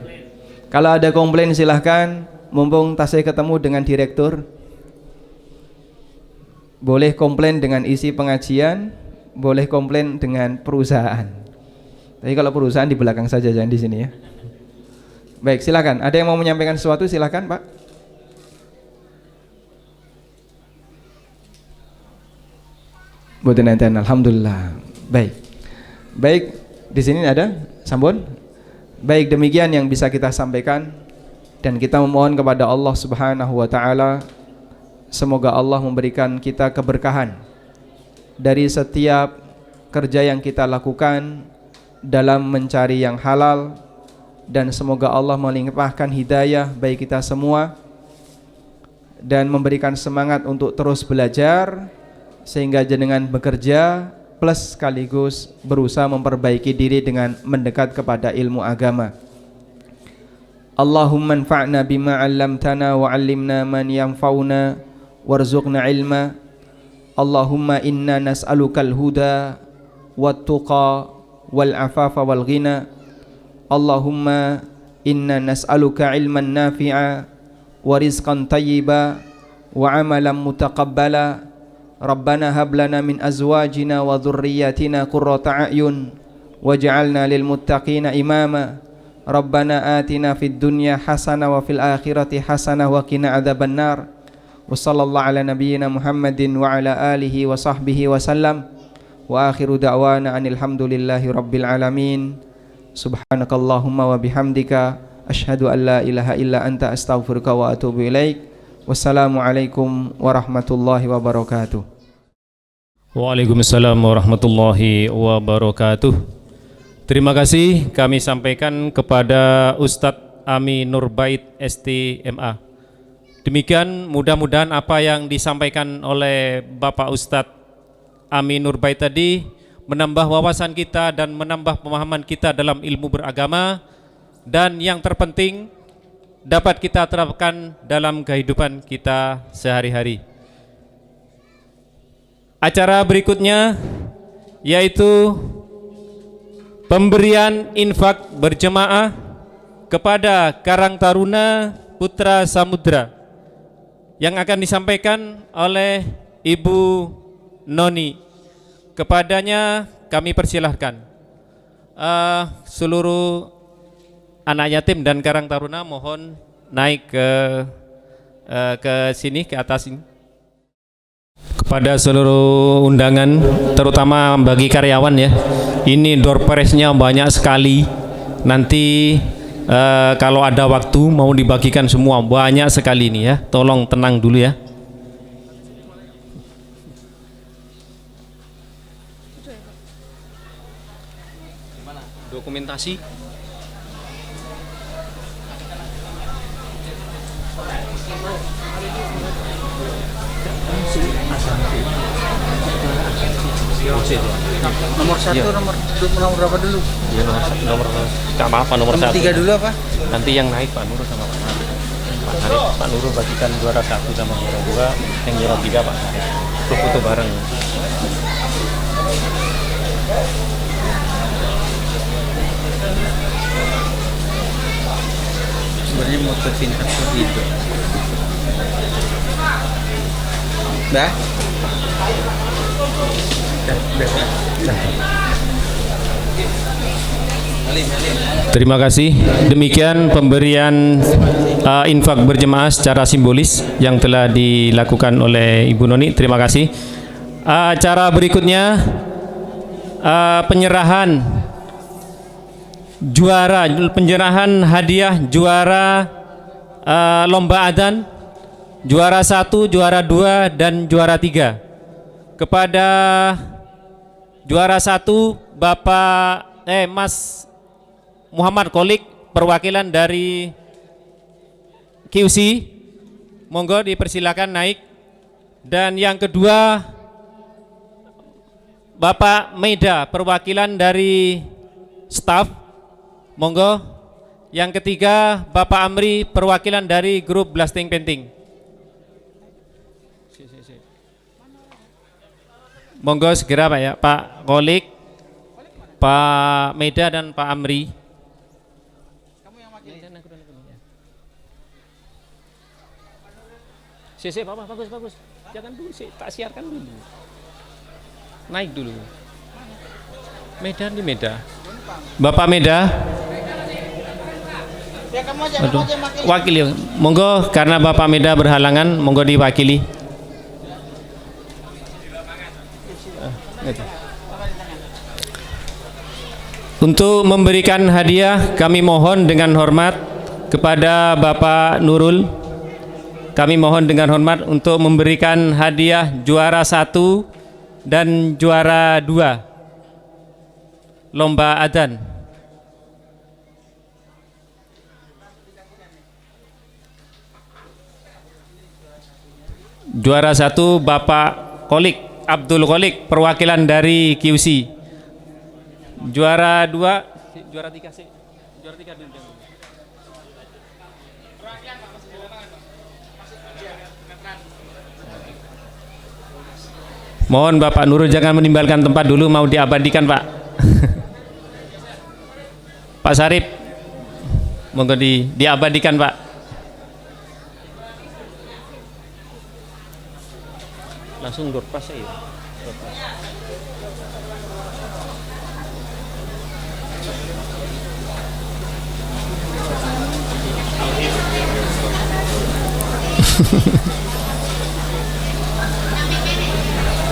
Kalau ada komplain silahkan. Mumpung tasnya ketemu dengan direktur, boleh komplain dengan isi pengajian, boleh komplain dengan perusahaan. Tapi kalau perusahaan di belakang saja, jangan di sini ya. Baik, silakan. Ada yang mau menyampaikan sesuatu silakan, Pak. Boten enten, alhamdulillah. Baik. Baik, di sini ada sampun. Baik, demikian yang bisa kita sampaikan. Dan kita memohon kepada Allah Subhanahu wa ta'ala, semoga Allah memberikan kita keberkahan dari setiap kerja yang kita lakukan dalam mencari yang halal, dan semoga Allah melimpahkan hidayah bagi kita semua dan memberikan semangat untuk terus belajar, sehingga jenengan bekerja plus sekaligus berusaha memperbaiki diri dengan mendekat kepada ilmu agama. Allahumma anfa'na bima 'allamtana wa 'allimna man yanfa'una warzuqna ilma. Allahumma inna nas'alukal huda wat tuqa wal afafa wal ghina. Allahumma inna nas'aluka ilman nafi'a wa rizqan tayyiba wa amalan mutaqabbala Rabbana hab lana min azwajina wa dhurriyyatina qurrata a'yun waj'alna lil muttaqina imama. Rabbana atina fid dunya hasanah wa fil akhirati hasanah wa qina adzabannar. Wa sallallahu ala nabiyyina Muhammadin wa ala alihi wa sahbihi wa sallam. Wa akhiru da'wana anil hamdulillahi rabbil alamin. Subhanakallahumma wa bihamdika asyhadu an la ilaha illa anta astaghfiruka wa atubu ilaik. Wassalamualaikum warahmatullahi wabarakatuh. Waalaikumsalam warahmatullahi wabarakatuh. Terima kasih kami sampaikan kepada Ustadz Ami Nurbait STMA. Demikian mudah-mudahan apa yang disampaikan oleh Bapak Ustadz Ami Nurbait tadi menambah wawasan kita dan menambah pemahaman kita dalam ilmu beragama, dan yang terpenting dapat kita terapkan dalam kehidupan kita sehari-hari. Acara berikutnya yaitu pemberian infak berjemaah kepada Karang Taruna Putra Samudra yang akan disampaikan oleh Ibu Noni. Kepadanya kami persilahkan. Seluruh anak yatim dan Karang Taruna mohon naik ke sini, ke atas ini. Kepada seluruh undangan, terutama bagi karyawan ya, ini door prize-nya banyak sekali. Nanti kalau ada waktu mau dibagikan semua, banyak sekali ini ya. Tolong tenang dulu ya. Dokumentasi. Nomor satu, nomor berapa dulu? Ya, nomor apa nomor Nomor 3 dulu apa? Nanti yang naik Pak Nurul sama Pak Arif. Pak Nurul bagikan juara 1 sama juara 2, yang juara 3 Pak Arif. Foto bareng. Sebenarnya mau terpintas itu. Dah? Terima kasih. Demikian pemberian infak berjemaah secara simbolis yang telah dilakukan oleh Ibu Noni. Terima kasih. Acara berikutnya penyerahan hadiah juara lomba adzan, juara 1, juara 2 dan juara 3. Kepada juara 1 Mas Muhammad Kolik, perwakilan dari QC, monggo dipersilakan naik. Dan yang kedua Bapak Meda, perwakilan dari staf, monggo. Yang ketiga Bapak Amri, perwakilan dari grup Blasting Painting. Monggo segera Pak ya, Pak Kolik, Pak Meda dan Pak Amri. Bapak bagus. Jangan dulu sih, tak siarkan dulu. Naik dulu. Meda di Meda. Bapak Meda. Aduh, wakili. Monggo, karena Bapak Meda berhalangan, monggo diwakili. Untuk memberikan hadiah kami mohon dengan hormat kepada Bapak Nurul. Kami mohon dengan hormat untuk memberikan hadiah juara 1 dan juara 2 lomba adzan. Juara 1 Bapak Kolik, Abdul Kolik, perwakilan dari QC. Juara 2, juara 3 sih. Juara 3 dulu. Mohon Bapak Nurul jangan meninggalkan tempat dulu, mau diabadikan Pak. Pak Sarip, monggo diabadikan Pak. Langsung door prize ya.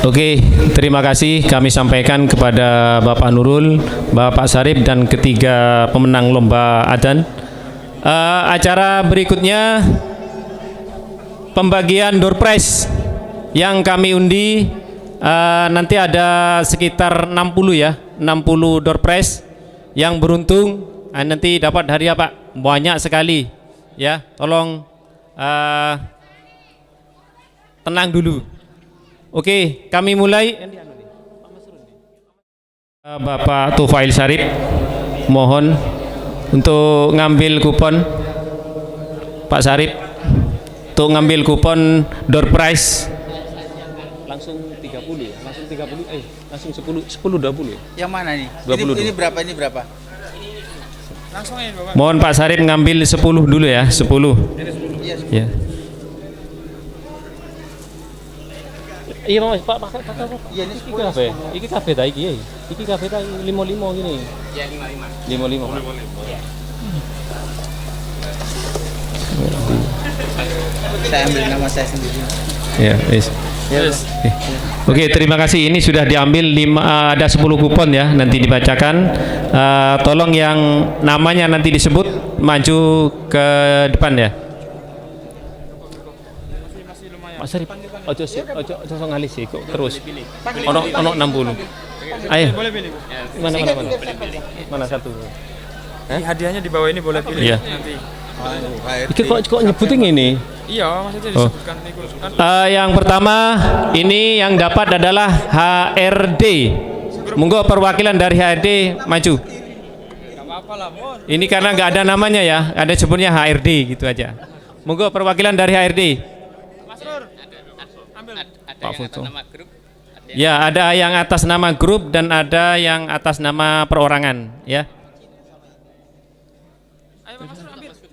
Oke, terima kasih kami sampaikan kepada Bapak Nurul, Bapak Sarip dan ketiga pemenang lomba adzan. Acara berikutnya pembagian door prize yang kami undi, nanti ada sekitar 60 ya, 60 door prize yang beruntung nanti dapat hadiah Pak, banyak sekali ya. Tolong tenang dulu. Oke, kami mulai. Bapak Tufail Sarip, mohon untuk ngambil kupon. Pak Sarip, untuk ngambil kupon door prize. Langsung 30 ya, langsung 30, langsung 10 20 ya. Yang mana nih? 20 ini berapa? Ini berapa? Langsung aja Bapak. Mohon Pak Sarip ngambil 10 dulu ya, 10. Ya. Iya Mas, Pak. Iya, ini Iki kafe. Iki kafe ta iki ya. Iki kafe ta 55 gini. Iya, 55. 55. Saya ambil nama saya sendiri. Ya, yes. Yes. Oke, terima kasih. Ini sudah diambil ada 10 kupon ya, nanti dibacakan. Tolong yang namanya nanti disebut maju ke depan ya. Mas Sarip, ojo ngalih sih kok terus. Ono 60. Ayo. Boleh pilih. Mana? Mana satu? Hadiahnya di bawah ini boleh pilih Iya. nanti. Iki kok nyebutin ini? Iya, maksudnya disebutkan Yang pertama ini yang dapat adalah HRD. Monggo perwakilan dari HRD maju. Ini karena nggak ada namanya ya, ada sebutnya HRD gitu aja. Monggo perwakilan dari HRD. Pak foto. Ya, ada yang atas nama grup dan ada yang atas nama perorangan ya.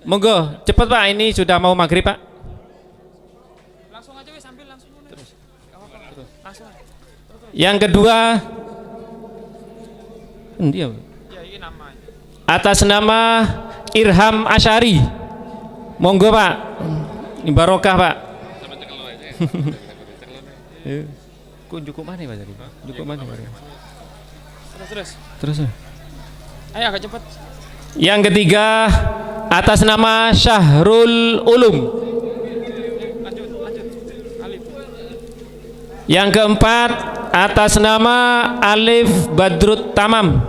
Monggo, cepat Pak, ini sudah mau maghrib Pak. langsung aja wes ambil langsung. Terus. Yang kedua, dia Ya, ini nama. atas nama Irham Asyari. Monggo Pak, ini barokah Pak. Cukup mana Pak tadi? Cukup mana Pak? Terus. Ayo agak cepat. Yang ketiga atas nama Syahrul Ulum. Lanjut. Alif. Yang keempat atas nama Alif Badrut Tamam.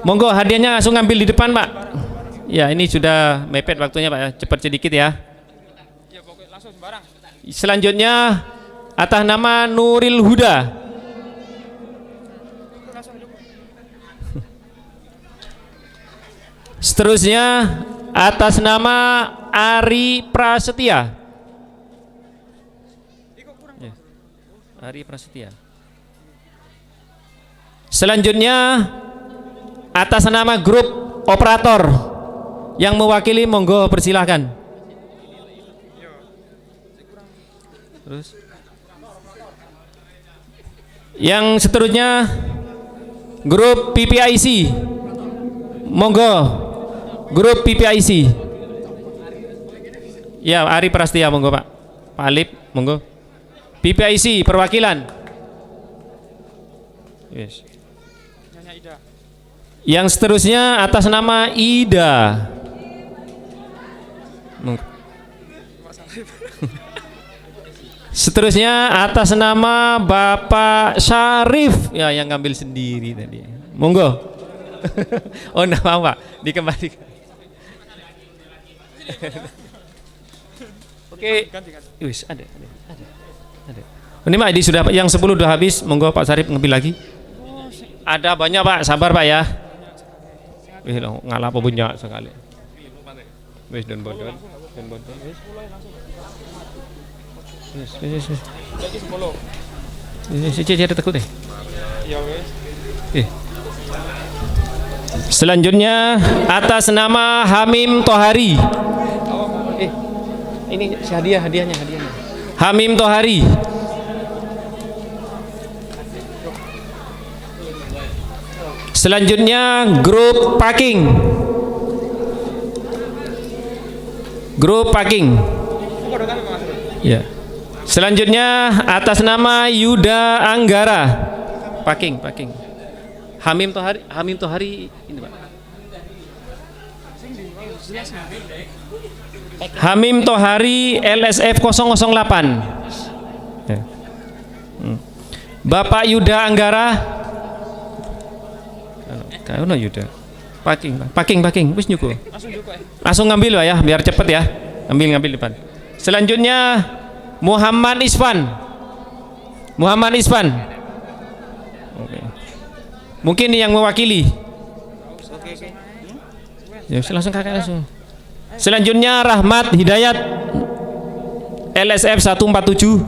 Monggo hadiahnya langsung ngambil di depan Pak. Ya, ini sudah mepet waktunya Pak ya. Cepat sedikit ya. Ya pokoknya langsung sembarang. Selanjutnya atas nama Nuril Huda. Seterusnya atas nama Ari Prasetya. Ya, Ari Prasetya. Selanjutnya atas nama grup operator yang mewakili, monggo persilahkan. Terus yang seterusnya grup PPIC, monggo grup PPIC. Ya, Ari Prasetya monggo Pak. Pak Alip monggo. PPIC perwakilan. Yes. Yang seterusnya atas nama Ida. Seterusnya atas nama Bapak Syarif. Ya, yang ngambil sendiri tadi. Monggo. Oh, enggak apa-apa, dikembalikan. Oke. Wis, ada. Ini Pak, ini sudah yang 10 sudah habis. Monggo Pak Syarif ngambil lagi. Ada banyak Pak, sabar Pak ya. Wih, ngalah apa banyak sekali. Wis don bodon. Wis. Lagi 10. Ada takut deh. Ya wes. Selanjutnya atas nama Hamim Tohari. Ini hadiahnya. Hamim Tohari. Selanjutnya grup Parking. Grup Parking. Ya. Selanjutnya atas nama Yuda Anggara. Parking. Hamim Tohari ini, Pak. Hamim Tohari LSF 008. Ya. Bapak Yuda Anggara. Kalau Yuda. Parking. Wis nyuku. Langsung ngambil Pak ya, biar cepet ya. Ambil depan. Selanjutnya Muhammad Isfan. Oke. Mungkin yang mewakili. Ya, langsung kakak langsung. Selanjutnya Rahmat Hidayat LSF 147.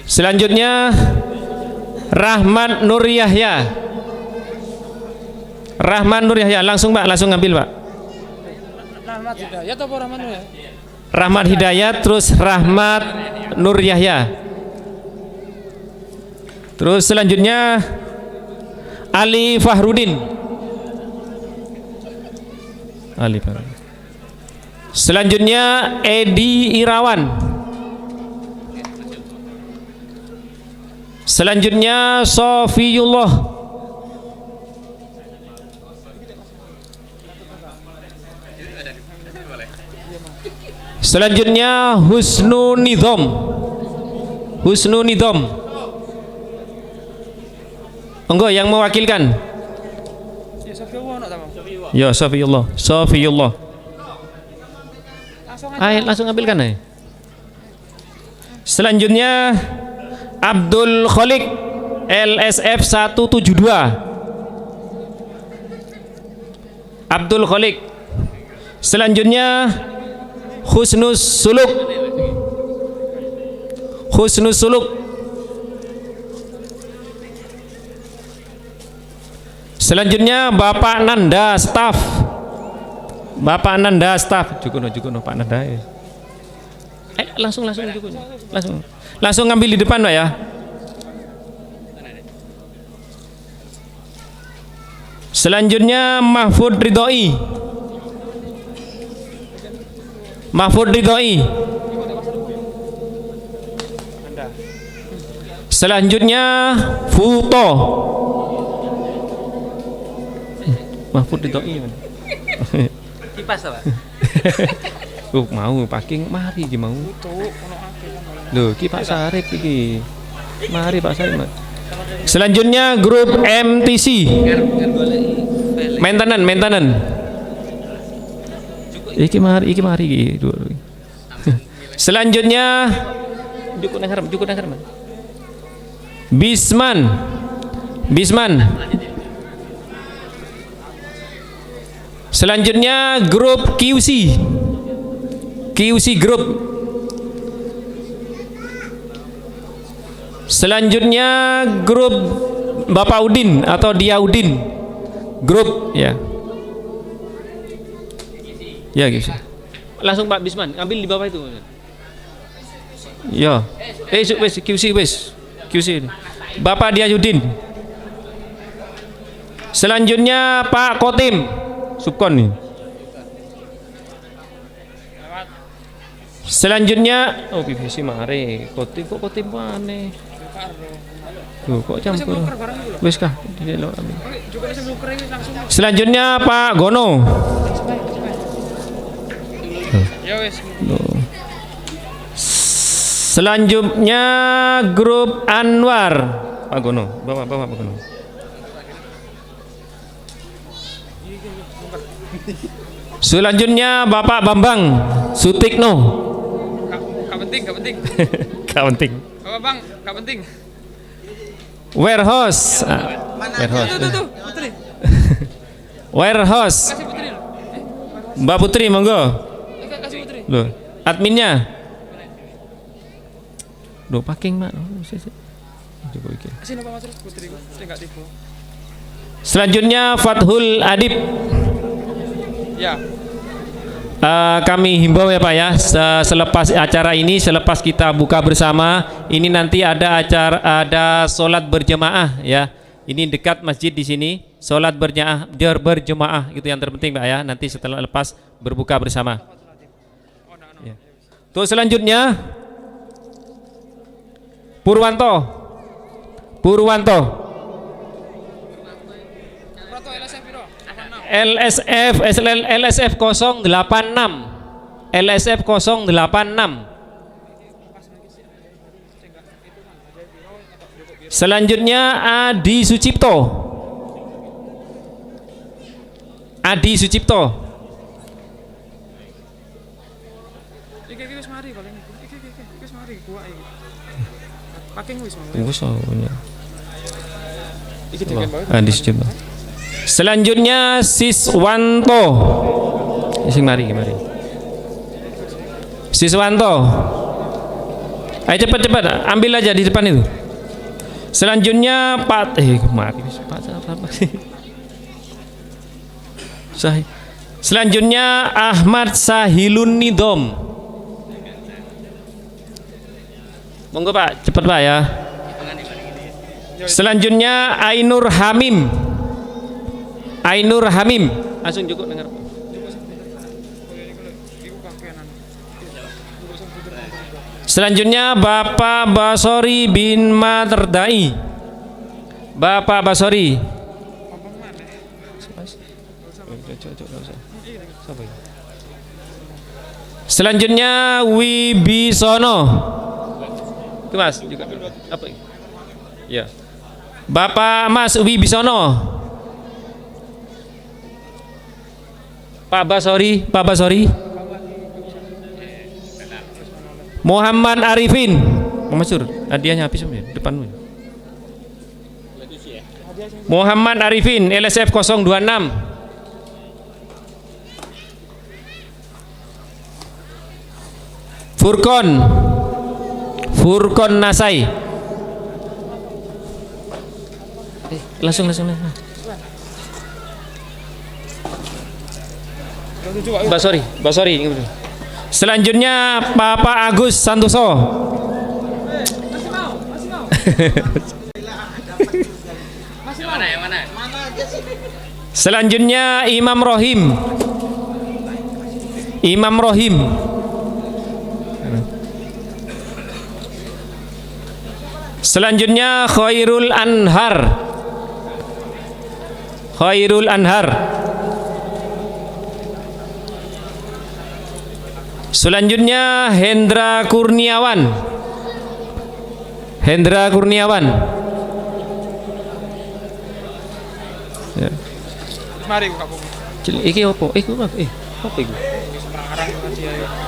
Selanjutnya Rahmat Nur Yahya. Langsung Pak, langsung ngambil Pak. Rahmat Hidayat terus Rahmat Nur Yahya. Terus selanjutnya Ali Fahrudin. Selanjutnya Edi Irawan. Selanjutnya Sofiyullah. Selanjutnya Husnu Nidhom. Enggak, yang mewakilkan. Ya, Sofiyullah. Ayo langsung ambilkan ayo. Selanjutnya Abdul Kholik LSF 172. Abdul Kholik. Selanjutnya Husnus Suluk. Selanjutnya Bapak Nanda Staff. Jukono Pak Nanda. Langsung Jukono. Langsung ngambil di depan Pak ya. Selanjutnya Mahfud Ridhoi. Selanjutnya Futo. Mahfud Ridhoi. Kipas Pak. Mau Parking, mari iki mau. Lho, iki Pak Sarip iki. Mari Pak Sarip. Selanjutnya grup MTC. Maintenance. Iki mari iki. Selanjutnya Jukun Herman. Bisman. Selanjutnya grup QC Group. Selanjutnya grup Bapak Udin atau Diaudin Group ya. Ya gitu. Langsung Pak Bisman, ambil di bawah itu. Ya. QC ini. Bapak Diaudin. Selanjutnya Pak Kotim Subkon nih. Selanjutnya PVC mare. Kotim aneh. Tuh, kok campur. Wes kah? Selanjutnya Pak Gono. Selanjutnya grup Anwar. Pak Gono, bawa Pak Gono. Selanjutnya Bapak Bambang Sutikno. Gak penting. Bapak Bang, gak penting. Warehouse. Warehouse. Mbak Putri, monggo. Loh, adminnya. Loh, Parking Mak. Selanjutnya Fathul Adib. Ya. Kami himbau ya Pak ya, selepas acara ini, selepas kita buka bersama, ini nanti ada ada sholat berjemaah ya. Ini dekat masjid di sini, sholat berjemaah itu yang terpenting Pak ya. Nanti setelah lepas berbuka bersama. Ya. Tuh selanjutnya Purwanto. LSF 086. LSF 086. Selanjutnya Adi Sucipto. Adi Sucipto. Selanjutnya Siswanto. Mari. Siswanto. Ayo cepat, ambil aja di depan itu. Selanjutnya Pak Selanjutnya Ahmad Sahilun Nidom. Monggo Pak, cepat Pak ya. Selanjutnya Ainur Hamim. Langsung cukup dengar. Selanjutnya Bapak Basori bin Materdai. Selanjutnya Wibisono. Itu Mas juga. Apa ini? Ya. Bapak Mas Wibisono. Pak Basori. Muhammad Arifin. Masyur, hadiahnya habis ya, depan. Muhammad Arifin, LSF 026. Furkon Nasai. Langsung. Basori. Selanjutnya Bapak Agus Santoso. Yang mana? Selanjutnya Imam Rohim. Selanjutnya Khairul Anhar. Selanjutnya Hendra Kurniawan. Ya. Mari buka buku. Iki opo? Apa iku?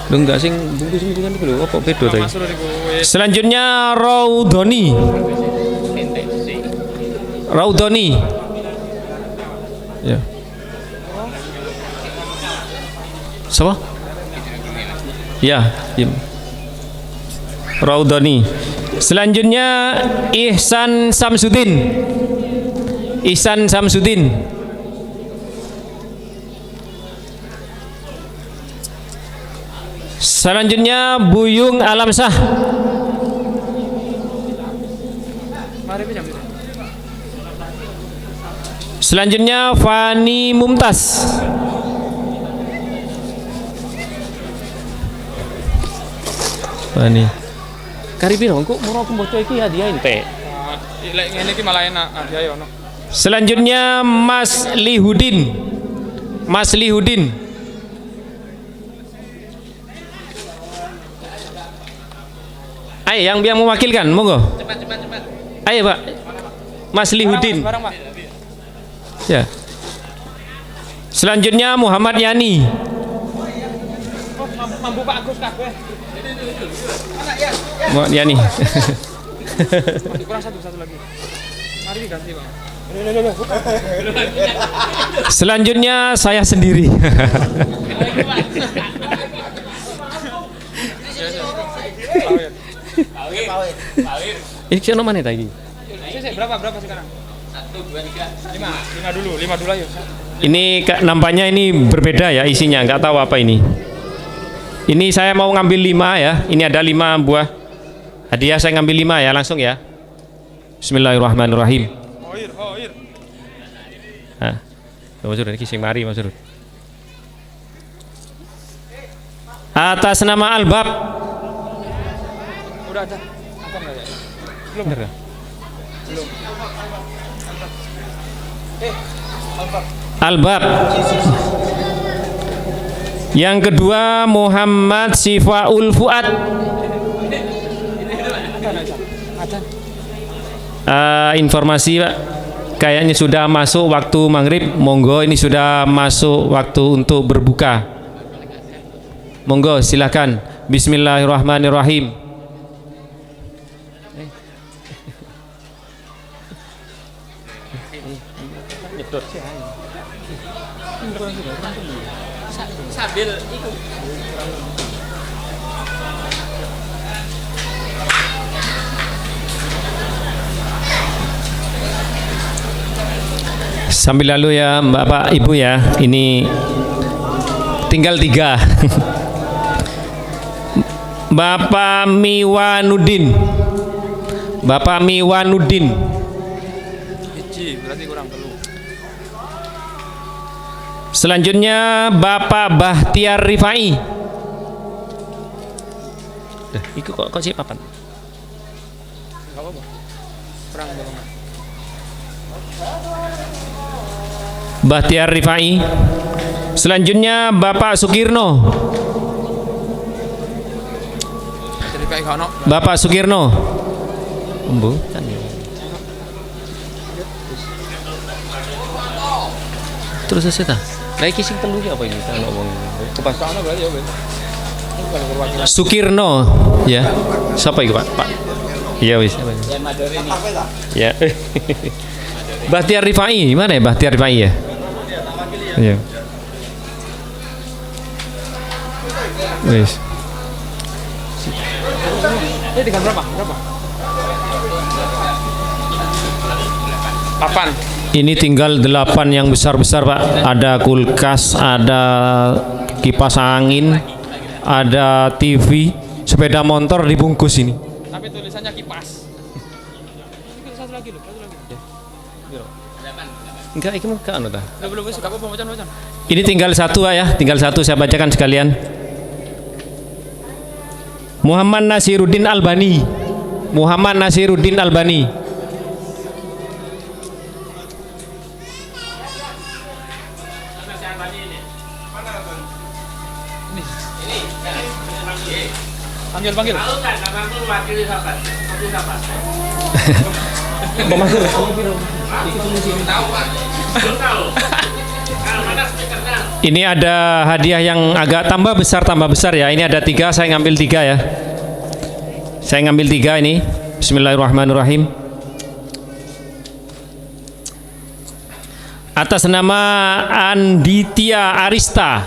Lho enggak sing bungkus kan iku lho, opo beda ta? Selanjutnya Raudhani. Ya. Siapa? Ya, Raudhani. Selanjutnya Ihsan Samsudin. Selanjutnya Buyung Alamsah. Selanjutnya Fani Mumtaz. Fani. Kari piro engko moro aku mbocok iki hadiah ente. Lek ngene iki malah enak hadiah ono. Selanjutnya Mas Lihudin. Ayo yang mewakilkan, monggo. Cepat. Ayo Pak. Mas Lihudin. Barang, Pak. Ya. Selanjutnya Muhammad Yani. Mampu Pak Agus kabeh. Muhammad Yani. Kurang satu lagi. Mari diganti, Pak. Selanjutnya saya sendiri. Ini siapa mana tadi? Berapa sekarang? 1, 2, 3, 5 dulu ayo. Ini nampaknya ini berbeda ya isinya, nggak tahu apa ini. Ini saya mau ngambil 5 ya. Ini ada 5 buah hadiah, saya ngambil 5 ya, langsung ya. Bismillahirrahmanirrahim. Nah, Mas Rud, ini sing mari Mas Rud. Atas nama Albab. Udah ada. Apa enggak ya? Belum. Bener, Belum. Albab. Yang kedua Muhammad Sifaul Fuad. Informasi Pak, kayaknya sudah masuk waktu maghrib. Monggo, ini sudah masuk waktu untuk berbuka. Monggo silakan. Bismillahirrahmanirrahim. Sambil ikut. Sambil lalu ya Bapak Ibu ya. Ini tinggal 3. Bapak Miwanuddin. Bapak Miwanuddin. Berarti kurang perlu. Selanjutnya Bapak Bahtiar Rifai. Iku kok sih papan? Enggak apa-apa. Kurang belum. Bahtiar Rifai. Selanjutnya Bapak Sukirno. Bapak Sukirno. Bukan. Terus saya lagi sing telu apa ini? Kalau wong kepasangan berarti ya, Sukirno ya. Siapa itu Pak? Pak. Iya wis. Ya. Bahtiar Rifai, mana ya Bahtiar Rifai ya? Iya. Wis. Ini dengan berapa? Berapa? 8. Ini tinggal 8 yang besar-besar Pak. Ada kulkas, ada kipas angin, ada TV, sepeda motor dibungkus ini. Tapi tulisannya kipas. Ini satu lagi loh, satu lagi. Enggak, ini enggak anu ta. Belum suka apa baca. Ini tinggal 1 Pak ya, tinggal 1 saya bacakan sekalian. Muhammad Nasiruddin Albani. Muhammad Nasiruddin Albani. Panggil. Ini ada hadiah yang agak tambah besar ya. Ini ada 3, saya ngambil 3 ya. Saya ngambil 3 ini. Bismillahirrahmanirrahim. Atas nama Anditya Arista.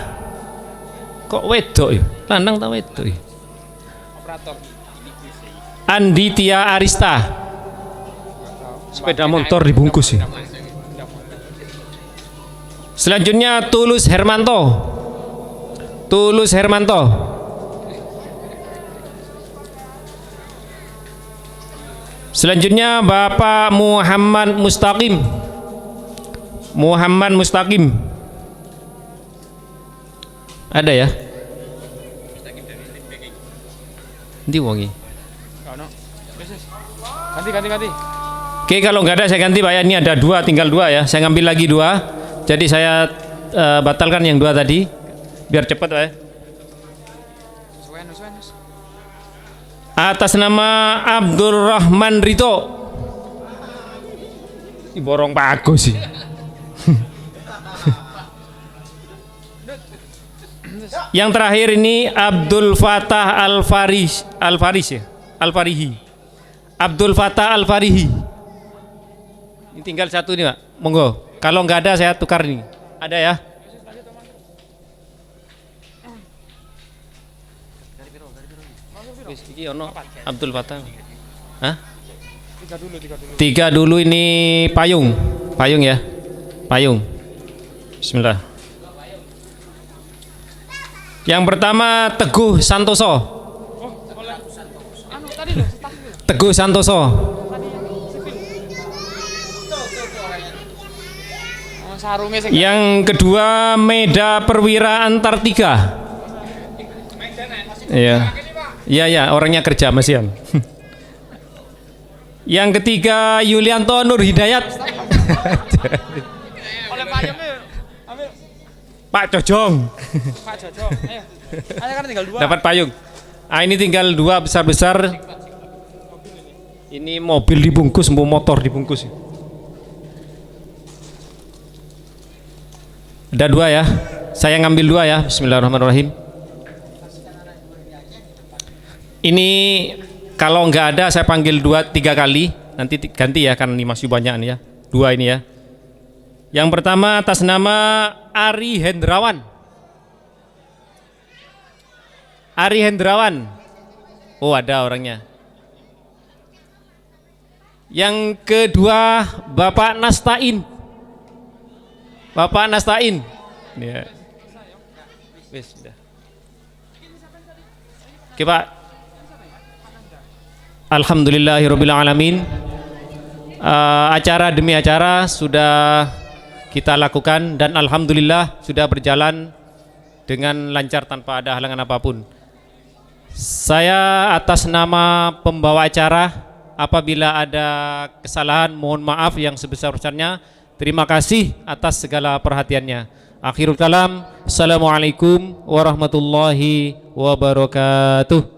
Kok wedok ya? Lanang ta wedok ya? Operator. Anditya Arista. Sepeda motor dibungkus ya. Selanjutnya Tulus Hermanto. Tulus Hermanto. Selanjutnya Bapak Muhammad Mustaqim. Muhammad Mustaqim. Ada ya? Ndi wongi? Ganti. Oke, kalau nggak ada saya ganti Pak ya. Ini ada 2, tinggal 2 ya. Saya ngambil lagi 2. Jadi saya batalkan yang 2 tadi. Biar cepat Pak ya. Atas nama Abdurrahman Rito. Ini borong Pak Agus sih. Yang terakhir ini Abdul Fatah Al-Farihi. Abdul Fatah Al-Farihi. Ini tinggal 1 nih Pak. Monggo. Kalau nggak ada saya tukar nih. Ada ya? Iki ono Abdul Fatah. Hah? 3 dulu. 3 dulu ini payung ya. Payung. Bismillah. Yang pertama Teguh Santoso. Teguh Santoso. Yang kedua Meda Perwira Antartika. Iya. Iya ya, orangnya kerja Mas Ian. Yang ketiga Yulianto Nur Hidayat. Pak Jojong. Pak Jojo, ayo. Ayo kan tinggal 2. Dapat payung. Ah, ini tinggal 2 besar-besar. Ini mobil dibungkus, motor dibungkus. Ada 2 ya. Saya ngambil 2 ya. Bismillahirrahmanirrahim. Ini kalau nggak ada saya panggil 2-3 kali. Nanti ganti ya, karena ini masih banyak nih ya. 2 ini ya. Yang pertama atas nama Ari Hendrawan. Ari Hendrawan. Oh, ada orangnya. Yang kedua Bapak Nastain. Bapak Nastain. Ya. Wes, sudah. Oke, Pak. Alhamdulillahirabbil alamin. Acara demi acara sudah kita lakukan dan alhamdulillah sudah berjalan dengan lancar tanpa ada halangan apapun. Saya atas nama pembawa acara, apabila ada kesalahan mohon maaf yang sebesar-besarnya. Terima kasih atas segala perhatiannya. Akhirul kalam, assalamualaikum warahmatullahi wabarakatuh.